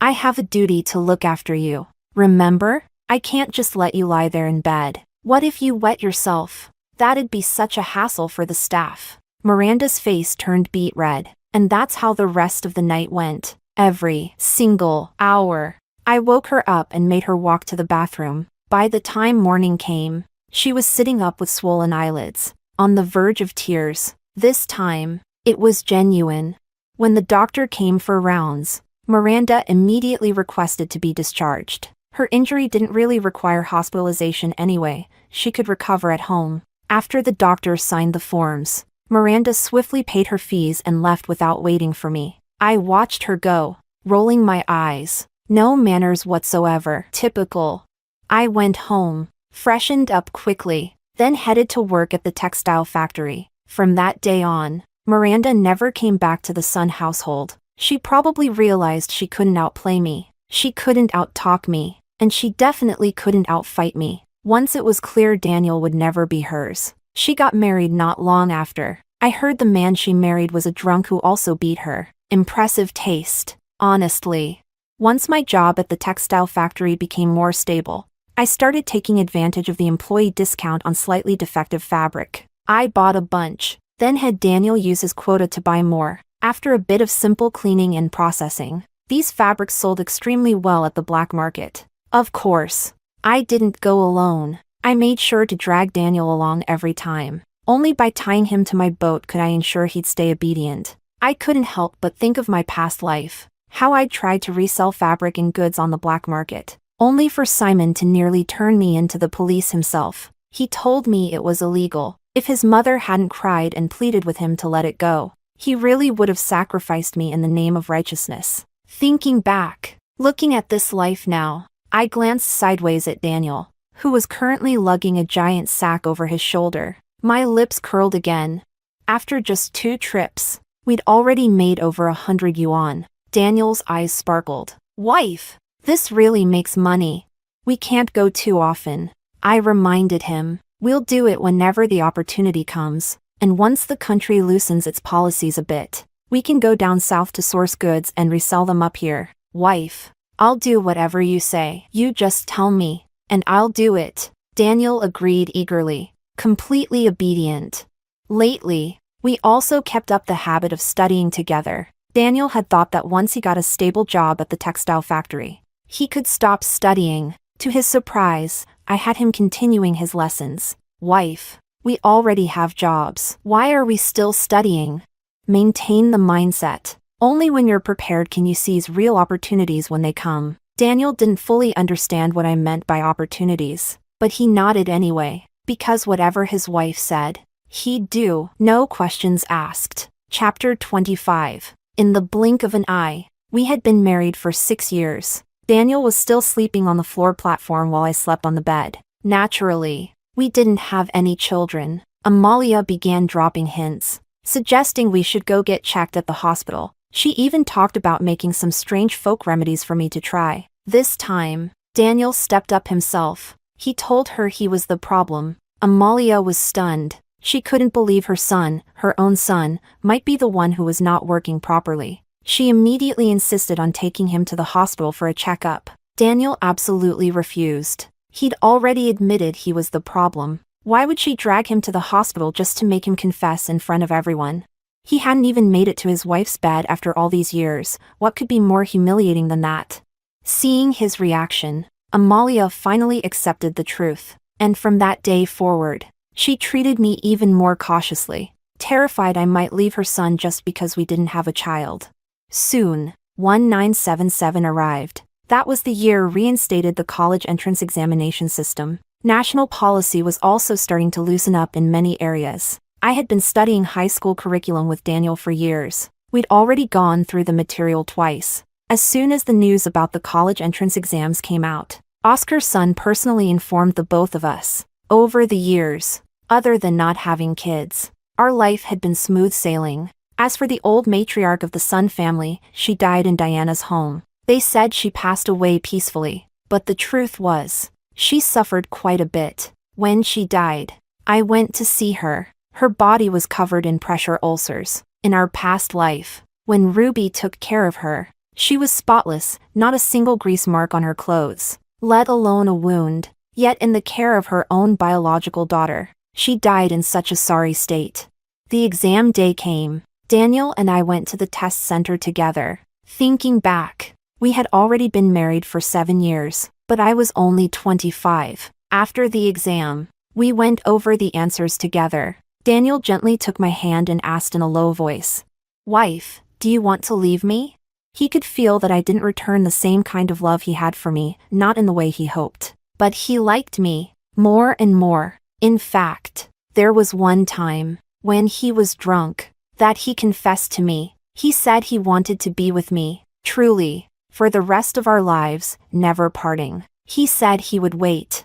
A: I have a duty to look after you. Remember? I can't just let you lie there in bed. What if you wet yourself? That'd be such a hassle for the staff. Miranda's face turned beet red, and that's how the rest of the night went. every single hour. I woke her up and made her walk to the bathroom. By the time morning came, she was sitting up with swollen eyelids, on the verge of tears. This time, it was genuine. When the doctor came for rounds, Miranda immediately requested to be discharged. Her injury didn't really require hospitalization anyway, she could recover at home. After the doctor signed the forms, Miranda swiftly paid her fees and left without waiting for me. I watched her go, rolling my eyes. No manners whatsoever. Typical. I went home, freshened up quickly, then headed to work at the textile factory. From that day on, Miranda never came back to the Sun household. She probably realized she couldn't outplay me, she couldn't outtalk me, and she definitely couldn't outfight me. Once it was clear Daniel would never be hers, she got married not long after. I heard the man she married was a drunk who also beat her. Impressive taste, honestly. Once my job at the textile factory became more stable, I started taking advantage of the employee discount on slightly defective fabric. I bought a bunch, then had Daniel use his quota to buy more. After a bit of simple cleaning and processing, these fabrics sold extremely well at the black market. Of course, I didn't go alone. I made sure to drag Daniel along every time. Only by tying him to my boat could I ensure he'd stay obedient. I couldn't help but think of my past life, how I'd tried to resell fabric and goods on the black market, only for Simon to nearly turn me into the police himself. He told me it was illegal. If his mother hadn't cried and pleaded with him to let it go, he really would have sacrificed me in the name of righteousness. Thinking back, looking at this life now, I glanced sideways at Daniel, who was currently lugging a giant sack over his shoulder. My lips curled again. After just 2 trips, we'd already made over 100 yuan. Daniel's eyes sparkled. Wife, this really makes money. We can't go too often. I reminded him. We'll do it whenever the opportunity comes, and once the country loosens its policies a bit, we can go down south to source goods and resell them up here. Wife, I'll do whatever you say. You just tell me, and I'll do it. Daniel agreed eagerly, completely obedient. Lately, we also kept up the habit of studying together. Daniel had thought that once he got a stable job at the textile factory, he could stop studying. To his surprise, I had him continuing his lessons. Wife, we already have jobs. Why are we still studying? Maintain the mindset. Only when you're prepared can you seize real opportunities when they come. Daniel didn't fully understand what I meant by opportunities, but he nodded anyway, because whatever his wife said, he'd do. No questions asked. Chapter 25. In the blink of an eye, we had been married for 6 years. Daniel was still sleeping on the floor platform while I slept on the bed. Naturally, we didn't have any children. Amalia began dropping hints, suggesting we should go get checked at the hospital. She even talked about making some strange folk remedies for me to try. This time, Daniel stepped up himself. He told her he was the problem. Amalia was stunned. She couldn't believe her son, her own son, might be the one who was not working properly. She immediately insisted on taking him to the hospital for a checkup. Daniel absolutely refused. He'd already admitted he was the problem. Why would she drag him to the hospital just to make him confess in front of everyone? He hadn't even made it to his wife's bed after all these years. What could be more humiliating than that? Seeing his reaction, Amalia finally accepted the truth. And from that day forward, she treated me even more cautiously, terrified I might leave her son just because we didn't have a child. Soon, 1977 arrived. That was the year reinstated the college entrance examination system. National policy was also starting to loosen up in many areas. I had been studying high school curriculum with Daniel for years. We'd already gone through the material twice. As soon as the news about the college entrance exams came out, Oscar's son personally informed the both of us. Over the years, other than not having kids, our life had been smooth sailing. As for the old matriarch of the Sun family, she died in Diana's home. They said she passed away peacefully, but the truth was, she suffered quite a bit. When she died, I went to see her. Her body was covered in pressure ulcers. In our past life, when Ruby took care of her, she was spotless, not a single grease mark on her clothes, let alone a wound. Yet in the care of her own biological daughter, she died in such a sorry state. The exam day came. Daniel and I went to the test center together. Thinking back, we had already been married for 7 years, but I was only 25. After the exam, we went over the answers together. Daniel gently took my hand and asked in a low voice, "Wife, do you want to leave me?" He could feel that I didn't return the same kind of love he had for me, not in the way he hoped. But he liked me, more and more. In fact, there was one time, when he was drunk, that he confessed to me. He said he wanted to be with me, truly, for the rest of our lives, never parting. He said he would wait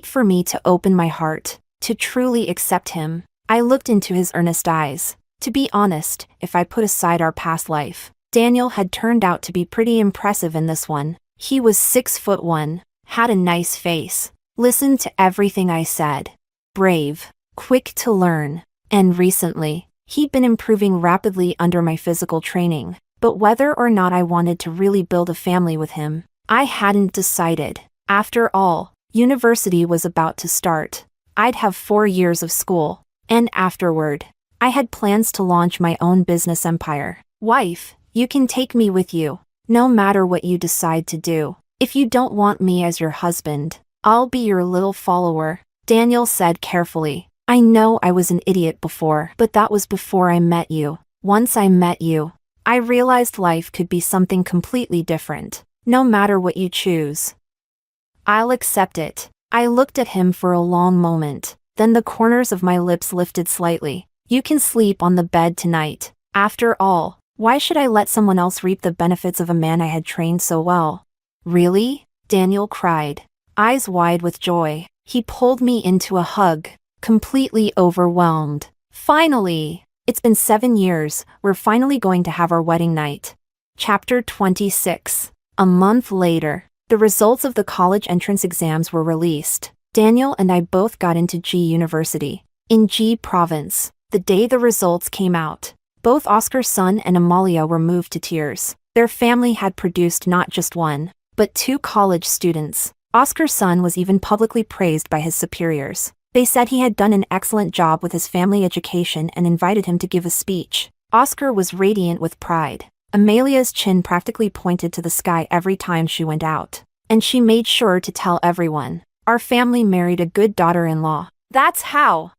A: for me to open my heart, to truly accept him. I looked into his earnest eyes. To be honest, if I put aside our past life, Daniel had turned out to be pretty impressive in this one. He was 6'1", had a nice face, listened to everything I said, brave, quick to learn, and recently, he'd been improving rapidly under my physical training. But whether or not I wanted to really build a family with him, I hadn't decided. After all, university was about to start. I'd have 4 years of school, and afterward, I had plans to launch my own business empire. Wife, you can take me with you, no matter what you decide to do. If you don't want me as your husband, I'll be your little follower, Daniel said carefully. I know I was an idiot before, but that was before I met you. Once I met you, I realized life could be something completely different, no matter what you choose. I'll accept it. I looked at him for a long moment, then the corners of my lips lifted slightly. You can sleep on the bed tonight. After all, why should I let someone else reap the benefits of a man I had trained so well? Really? Daniel cried, eyes wide with joy. He pulled me into a hug, completely overwhelmed. Finally! It's been 7 years, we're finally going to have our wedding night. Chapter 26. A month later, the results of the college entrance exams were released. Daniel and I both got into G University, in G Province. The day the results came out, both Oscar's son and Amalia were moved to tears. Their family had produced not just one, but 2 college students. Oscar's son was even publicly praised by his superiors. They said he had done an excellent job with his family education and invited him to give a speech. Oscar was radiant with pride. Amalia's chin practically pointed to the sky every time she went out. And she made sure to tell everyone, "Our family married a good daughter-in-law. That's how."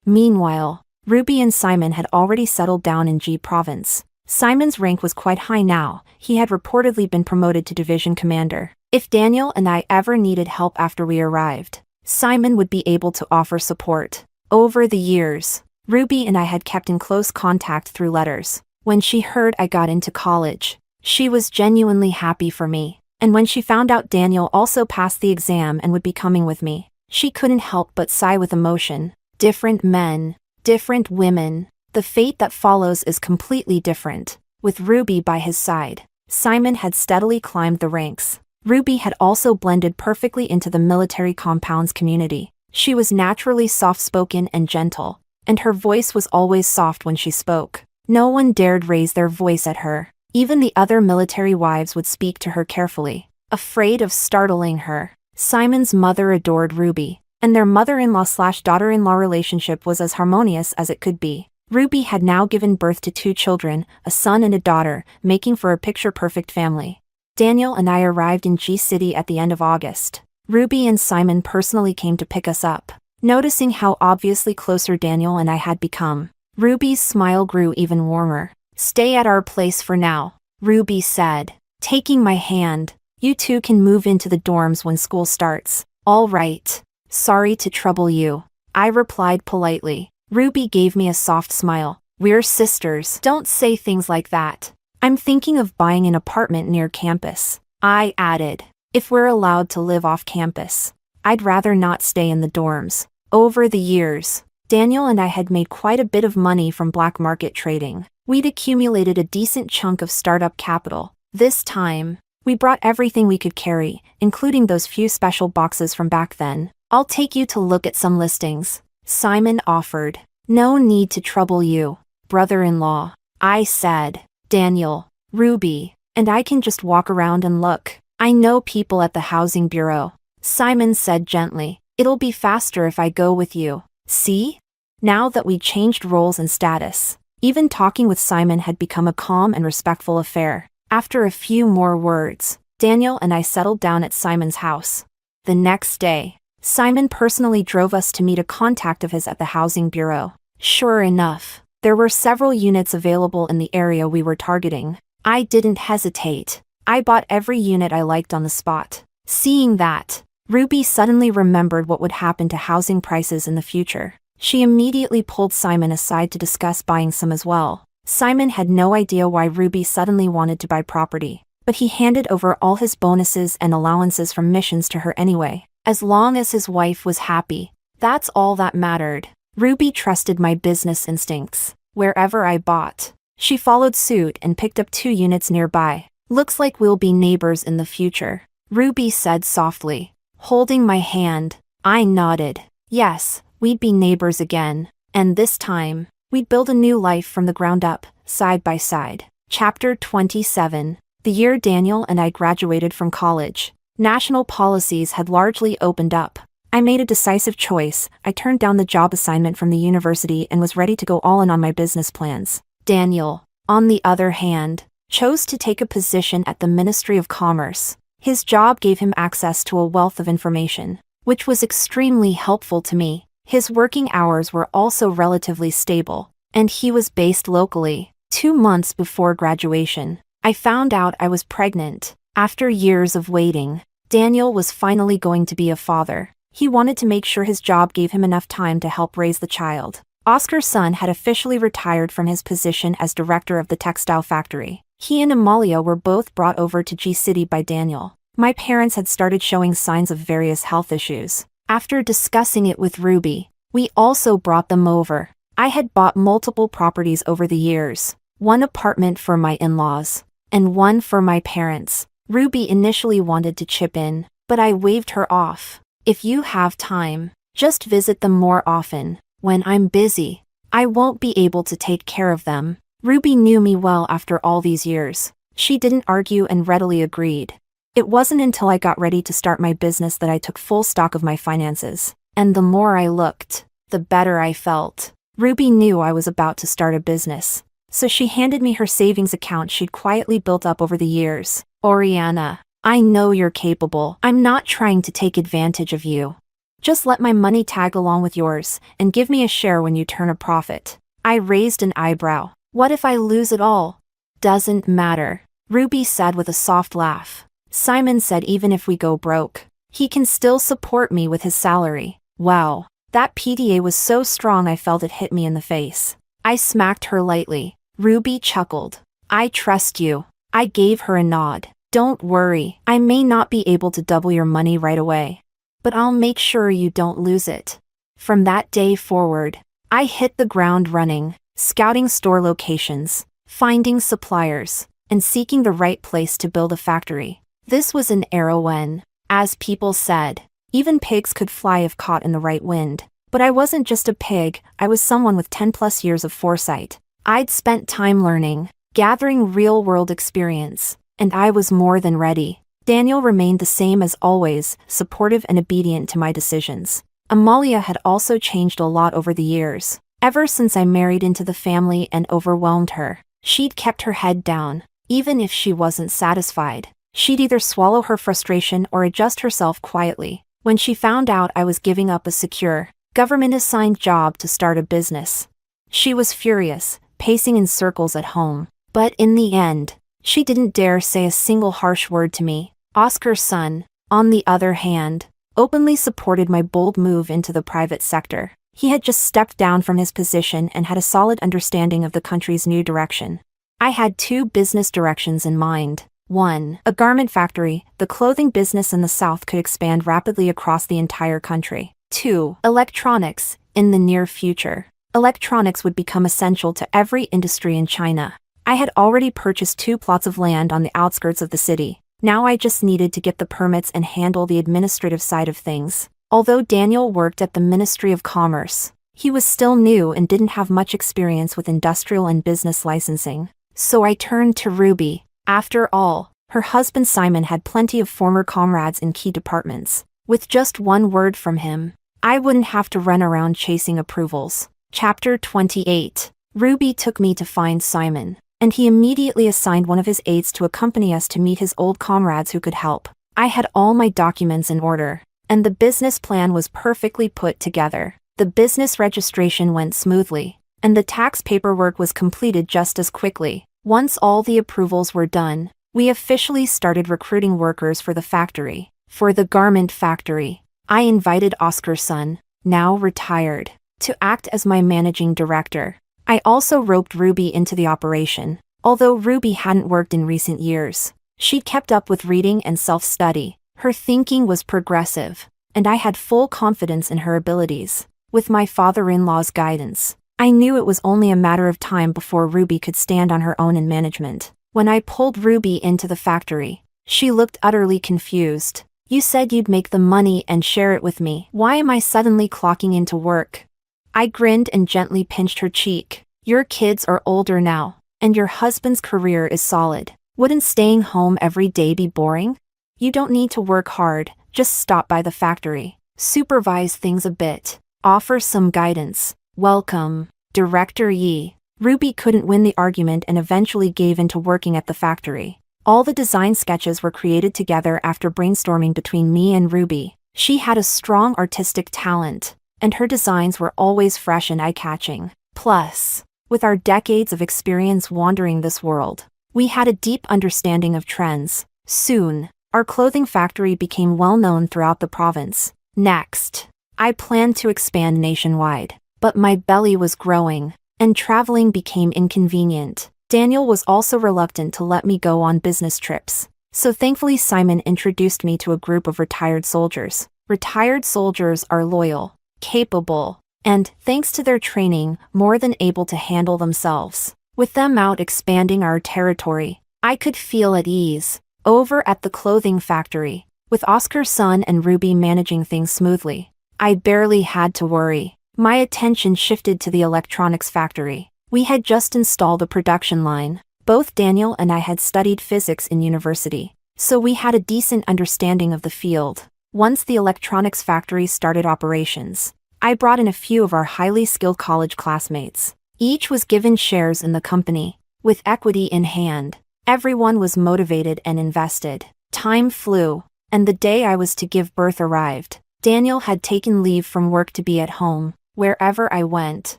A: Meanwhile, Ruby and Simon had already settled down in G Province. Simon's rank was quite high now. He had reportedly been promoted to division commander. If Daniel and I ever needed help after we arrived, Simon would be able to offer support. Over the years, Ruby and I had kept in close contact through letters. When she heard I got into college, she was genuinely happy for me. And when she found out Daniel also passed the exam and would be coming with me, she couldn't help but sigh with emotion. Different men, different women. The fate that follows is completely different. With Ruby by his side, Simon had steadily climbed the ranks. Ruby had also blended perfectly into the military compounds community. She was naturally soft-spoken and gentle, and her voice was always soft when she spoke. No one dared raise their voice at her. Even the other military wives would speak to her carefully, afraid of startling her. Simon's mother adored Ruby, and their mother-in-law/daughter-in-law relationship was as harmonious as it could be. Ruby had now given birth to 2 children, a son and a daughter, making for a picture-perfect family. Daniel and I arrived in G City at the end of August. Ruby and Simon personally came to pick us up. Noticing how obviously closer Daniel and I had become, Ruby's smile grew even warmer. "Stay at our place for now," Ruby said, taking my hand. "You two can move into the dorms when school starts." "All right. Sorry to trouble you," I replied politely. Ruby gave me a soft smile. "We're sisters. Don't say things like that. I'm thinking of buying an apartment near campus," I added. "If we're allowed to live off campus, I'd rather not stay in the dorms." Over the years, Daniel and I had made quite a bit of money from black market trading. We'd accumulated a decent chunk of startup capital. This time, we brought everything we could carry, including those few special boxes from back then. "I'll take you to look at some listings," Simon offered. "No need to trouble you, brother-in-law," I said. "Daniel, Ruby, and I can just walk around and look. I know people at the housing bureau," Simon said gently. "It'll be faster if I go with you." See? Now that we changed roles and status, even talking with Simon had become a calm and respectful affair. After a few more words, Daniel and I settled down at Simon's house. The next day, Simon personally drove us to meet a contact of his at the housing bureau. Sure enough, there were several units available in the area we were targeting. I didn't hesitate. I bought every unit I liked on the spot. Seeing that, Ruby suddenly remembered what would happen to housing prices in the future. She immediately pulled Simon aside to discuss buying some as well. Simon had no idea why Ruby suddenly wanted to buy property, but he handed over all his bonuses and allowances from missions to her anyway. As long as his wife was happy, that's all that mattered. Ruby trusted my business instincts. Wherever I bought, she followed suit and picked up 2 units nearby. Looks like we'll be neighbors in the future, Ruby said softly, holding my hand. I nodded. Yes, we'd be neighbors again, and this time, we'd build a new life from the ground up, side by side. Chapter 27. The year Daniel and I graduated from college, national policies had largely opened up. I made a decisive choice. I turned down the job assignment from the university and was ready to go all in on my business plans. Daniel, on the other hand, chose to take a position at the Ministry of Commerce. His job gave him access to a wealth of information, which was extremely helpful to me. His working hours were also relatively stable, and he was based locally. 2 months before graduation, I found out I was pregnant. After years of waiting, Daniel was finally going to be a father. He wanted to make sure his job gave him enough time to help raise the child. Oscar's son had officially retired from his position as director of the textile factory. He and Amalia were both brought over to G-City by Daniel. My parents had started showing signs of various health issues. After discussing it with Ruby, we also brought them over. I had bought multiple properties over the years, 1 apartment for my in-laws, and 1 for my parents. Ruby initially wanted to chip in, but I waved her off. If you have time, just visit them more often. When I'm busy, I won't be able to take care of them. Ruby knew me well after all these years. She didn't argue and readily agreed. It wasn't until I got ready to start my business that I took full stock of my finances. And the more I looked, the better I felt. Ruby knew I was about to start a business, so she handed me her savings account she'd quietly built up over the years. Oriana, I know you're capable. I'm not trying to take advantage of you. Just let my money tag along with yours, and give me a share when you turn a profit. I raised an eyebrow. What if I lose it all? Doesn't matter, Ruby said with a soft laugh. Simon said even if we go broke, he can still support me with his salary. Wow, that PDA was so strong I felt it hit me in the face. I smacked her lightly. Ruby chuckled. I trust you. I gave her a nod. Don't worry, I may not be able to double your money right away, but I'll make sure you don't lose it. From that day forward, I hit the ground running, scouting store locations, finding suppliers, and seeking the right place to build a factory. This was an era when, as people said, even pigs could fly if caught in the right wind. But I wasn't just a pig, I was someone with 10+ years of foresight. I'd spent time learning, gathering real-world experience, and I was more than ready. Daniel remained the same as always, supportive and obedient to my decisions. Amalia had also changed a lot over the years. Ever since I married into the family and overwhelmed her, she'd kept her head down. Even if she wasn't satisfied, she'd either swallow her frustration or adjust herself quietly. When she found out I was giving up a secure, government-assigned job to start a business, she was furious, pacing in circles at home. But in the end, she didn't dare say a single harsh word to me. Oscar's son, on the other hand, openly supported my bold move into the private sector. He had just stepped down from his position and had a solid understanding of the country's new direction. I had 2 business directions in mind. 1. A garment factory. The clothing business in the South could expand rapidly across the entire country. 2. Electronics. In the near future, electronics would become essential to every industry in China. I had already purchased 2 plots of land on the outskirts of the city. Now I just needed to get the permits and handle the administrative side of things. Although Daniel worked at the Ministry of Commerce, he was still new and didn't have much experience with industrial and business licensing. So I turned to Ruby. After all, her husband Simon had plenty of former comrades in key departments. With just 1 word from him, I wouldn't have to run around chasing approvals. Chapter 28. Ruby took me to find Simon. and he immediately assigned one of his aides to accompany us to meet his old comrades who could help. I had all my documents in order, and the business plan was perfectly put together. The business registration went smoothly, and the tax paperwork was completed just as quickly. Once all the approvals were done, we officially started recruiting workers for the factory. For the garment factory, I invited Oscar's son, now retired, to act as my managing director. I also roped Ruby into the operation. Although Ruby hadn't worked in recent years, she'd kept up with reading and self-study. Her thinking was progressive, and I had full confidence in her abilities. With my father-in-law's guidance, I knew it was only a matter of time before Ruby could stand on her own in management. When I pulled Ruby into the factory, she looked utterly confused. "You said you'd make the money and share it with me. Why am I suddenly clocking into work?" I grinned and gently pinched her cheek. "Your kids are older now, and your husband's career is solid. Wouldn't staying home every day be boring? You don't need to work hard, just stop by the factory, supervise things a bit, offer some guidance. Welcome, Director Yi." Ruby couldn't win the argument and eventually gave in to working at the factory. All the design sketches were created together after brainstorming between me and Ruby. She had a strong artistic talent, and her designs were always fresh and eye-catching. Plus, with our decades of experience wandering this world, we had a deep understanding of trends. Soon, our clothing factory became well known throughout the province. Next, I planned to expand nationwide, but my belly was growing, and traveling became inconvenient. Daniel was also reluctant to let me go on business trips, so thankfully Simon introduced me to a group of retired soldiers. Retired soldiers are loyal, capable, and, thanks to their training, more than able to handle themselves. With them out expanding our territory, I could feel at ease. Over at the clothing factory, with Oscar's son and Ruby managing things smoothly, I barely had to worry. My attention shifted to the electronics factory. We had just installed a production line. Both Daniel and I had studied physics in university, so we had a decent understanding of the field. Once the electronics factory started operations, I brought in a few of our highly skilled college classmates. Each was given shares in the company. With equity in hand, everyone was motivated and invested. Time flew, and the day I was to give birth arrived. Daniel had taken leave from work to be at home. Wherever I went,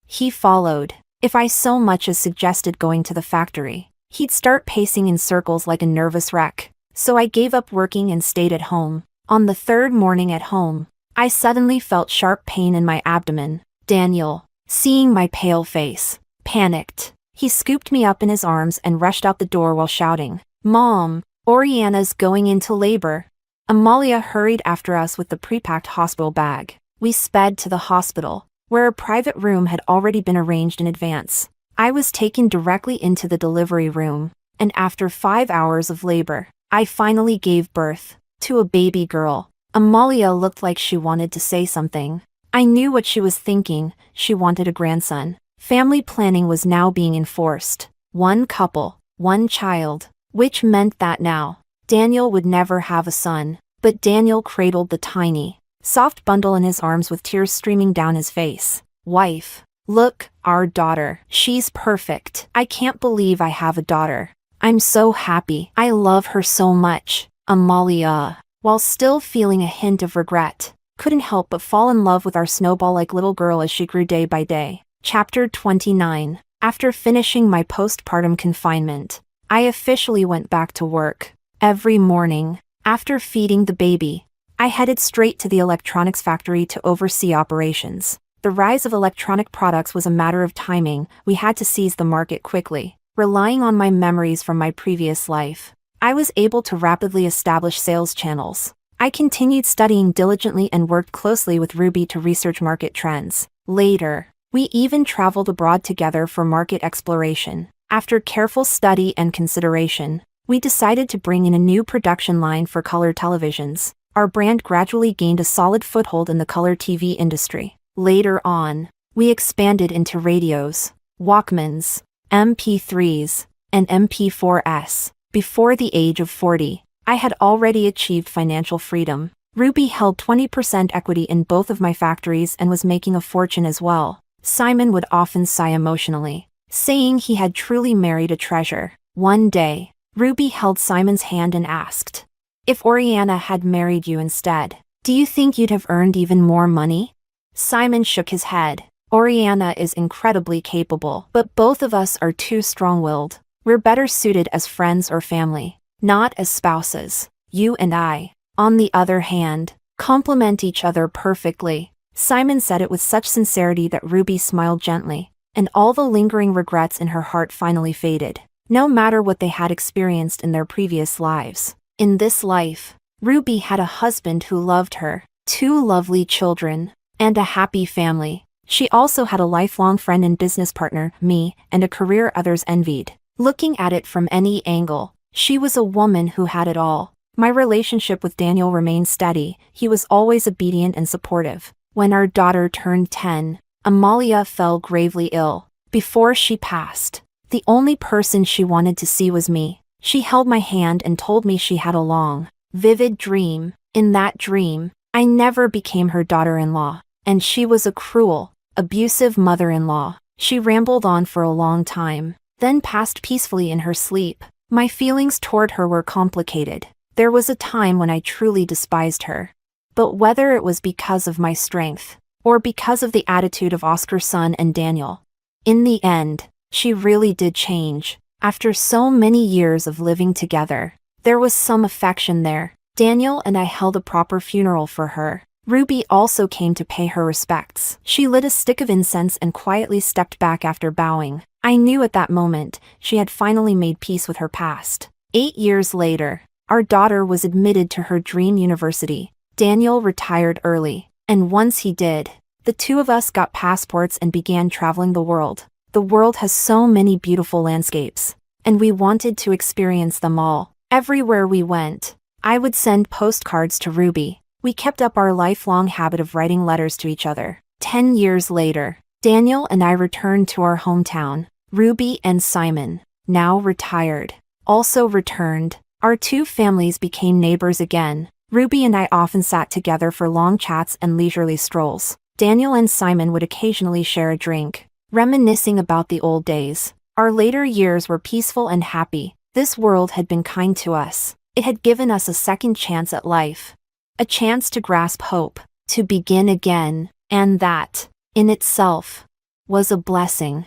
A: he followed. If I so much as suggested going to the factory, he'd start pacing in circles like a nervous wreck. So I gave up working and stayed at home. On the third morning at home, I suddenly felt sharp pain in my abdomen. Daniel, seeing my pale face, panicked. He scooped me up in his arms and rushed out the door while shouting, "Mom, Oriana's going into labor." Amalia hurried after us with the pre-packed hospital bag. We sped to the hospital, where a private room had already been arranged in advance. I was taken directly into the delivery room, and after 5 hours of labor, I finally gave birth to a baby girl. Amalia looked like she wanted to say something. I knew what she was thinking. She wanted a grandson. Family planning was now being enforced. One couple, one child, which meant that now, Daniel would never have a son. But Daniel cradled the tiny, soft bundle in his arms with tears streaming down his face. "Wife, look, our daughter. She's perfect. I can't believe I have a daughter. I'm so happy. I love her so much." Amalia, while still feeling a hint of regret, couldn't help but fall in love with our snowball-like little girl as she grew day by day. Chapter 29. After finishing my postpartum confinement, I officially went back to work. Every morning, after feeding the baby, I headed straight to the electronics factory to oversee operations. The rise of electronic products was a matter of timing. We had to seize the market quickly. Relying on my memories from my previous life, I was able to rapidly establish sales channels. I continued studying diligently and worked closely with Ruby to research market trends. Later, we even traveled abroad together for market exploration. After careful study and consideration, we decided to bring in a new production line for color televisions. Our brand gradually gained a solid foothold in the color TV industry. Later on, we expanded into radios, Walkmans, MP3s, and MP4s. Before the age of 40, I had already achieved financial freedom. Ruby held 20% equity in both of my factories and was making a fortune as well. Simon would often sigh emotionally, saying he had truly married a treasure. One day, Ruby held Simon's hand and asked, "If Oriana had married you instead, do you think you'd have earned even more money?" Simon shook his head. "Oriana is incredibly capable, but both of us are too strong-willed. We're better suited as friends or family, not as spouses. You and I, on the other hand, complement each other perfectly." Simon said it with such sincerity that Ruby smiled gently, and all the lingering regrets in her heart finally faded. No matter what they had experienced in their previous lives, in this life, Ruby had a husband who loved her, 2 lovely children, and a happy family. She also had a lifelong friend and business partner, me, and a career others envied. Looking at it from any angle, she was a woman who had it all. My relationship with Daniel remained steady. He was always obedient and supportive. When our daughter turned 10, Amalia fell gravely ill. Before she passed, the only person she wanted to see was me. She held my hand and told me she had a long, vivid dream. In that dream, I never became her daughter-in-law, and she was a cruel, abusive mother-in-law. She rambled on for a long time, then passed peacefully in her sleep. My feelings toward her were complicated. There was a time when I truly despised her. But whether it was because of my strength, or because of the attitude of Oscar's son and Daniel, in the end, she really did change. After so many years of living together, there was some affection there. Daniel and I held a proper funeral for her. Ruby also came to pay her respects. She lit a stick of incense and quietly stepped back after bowing. I knew at that moment she had finally made peace with her past. 8 years later, our daughter was admitted to her dream university. Daniel retired early, and once he did, the 2 of us got passports and began traveling the world. The world has so many beautiful landscapes, and we wanted to experience them all. Everywhere we went, I would send postcards to Ruby. We kept up our lifelong habit of writing letters to each other. 10 years later, Daniel and I returned to our hometown. Ruby and Simon, now retired, also returned. Our 2 families became neighbors again. Ruby and I often sat together for long chats and leisurely strolls. Daniel and Simon would occasionally share a drink, reminiscing about the old days. Our later years were peaceful and happy. This world had been kind to us. It had given us a second chance at life. A chance to grasp hope, to begin again, and that, in itself, was a blessing.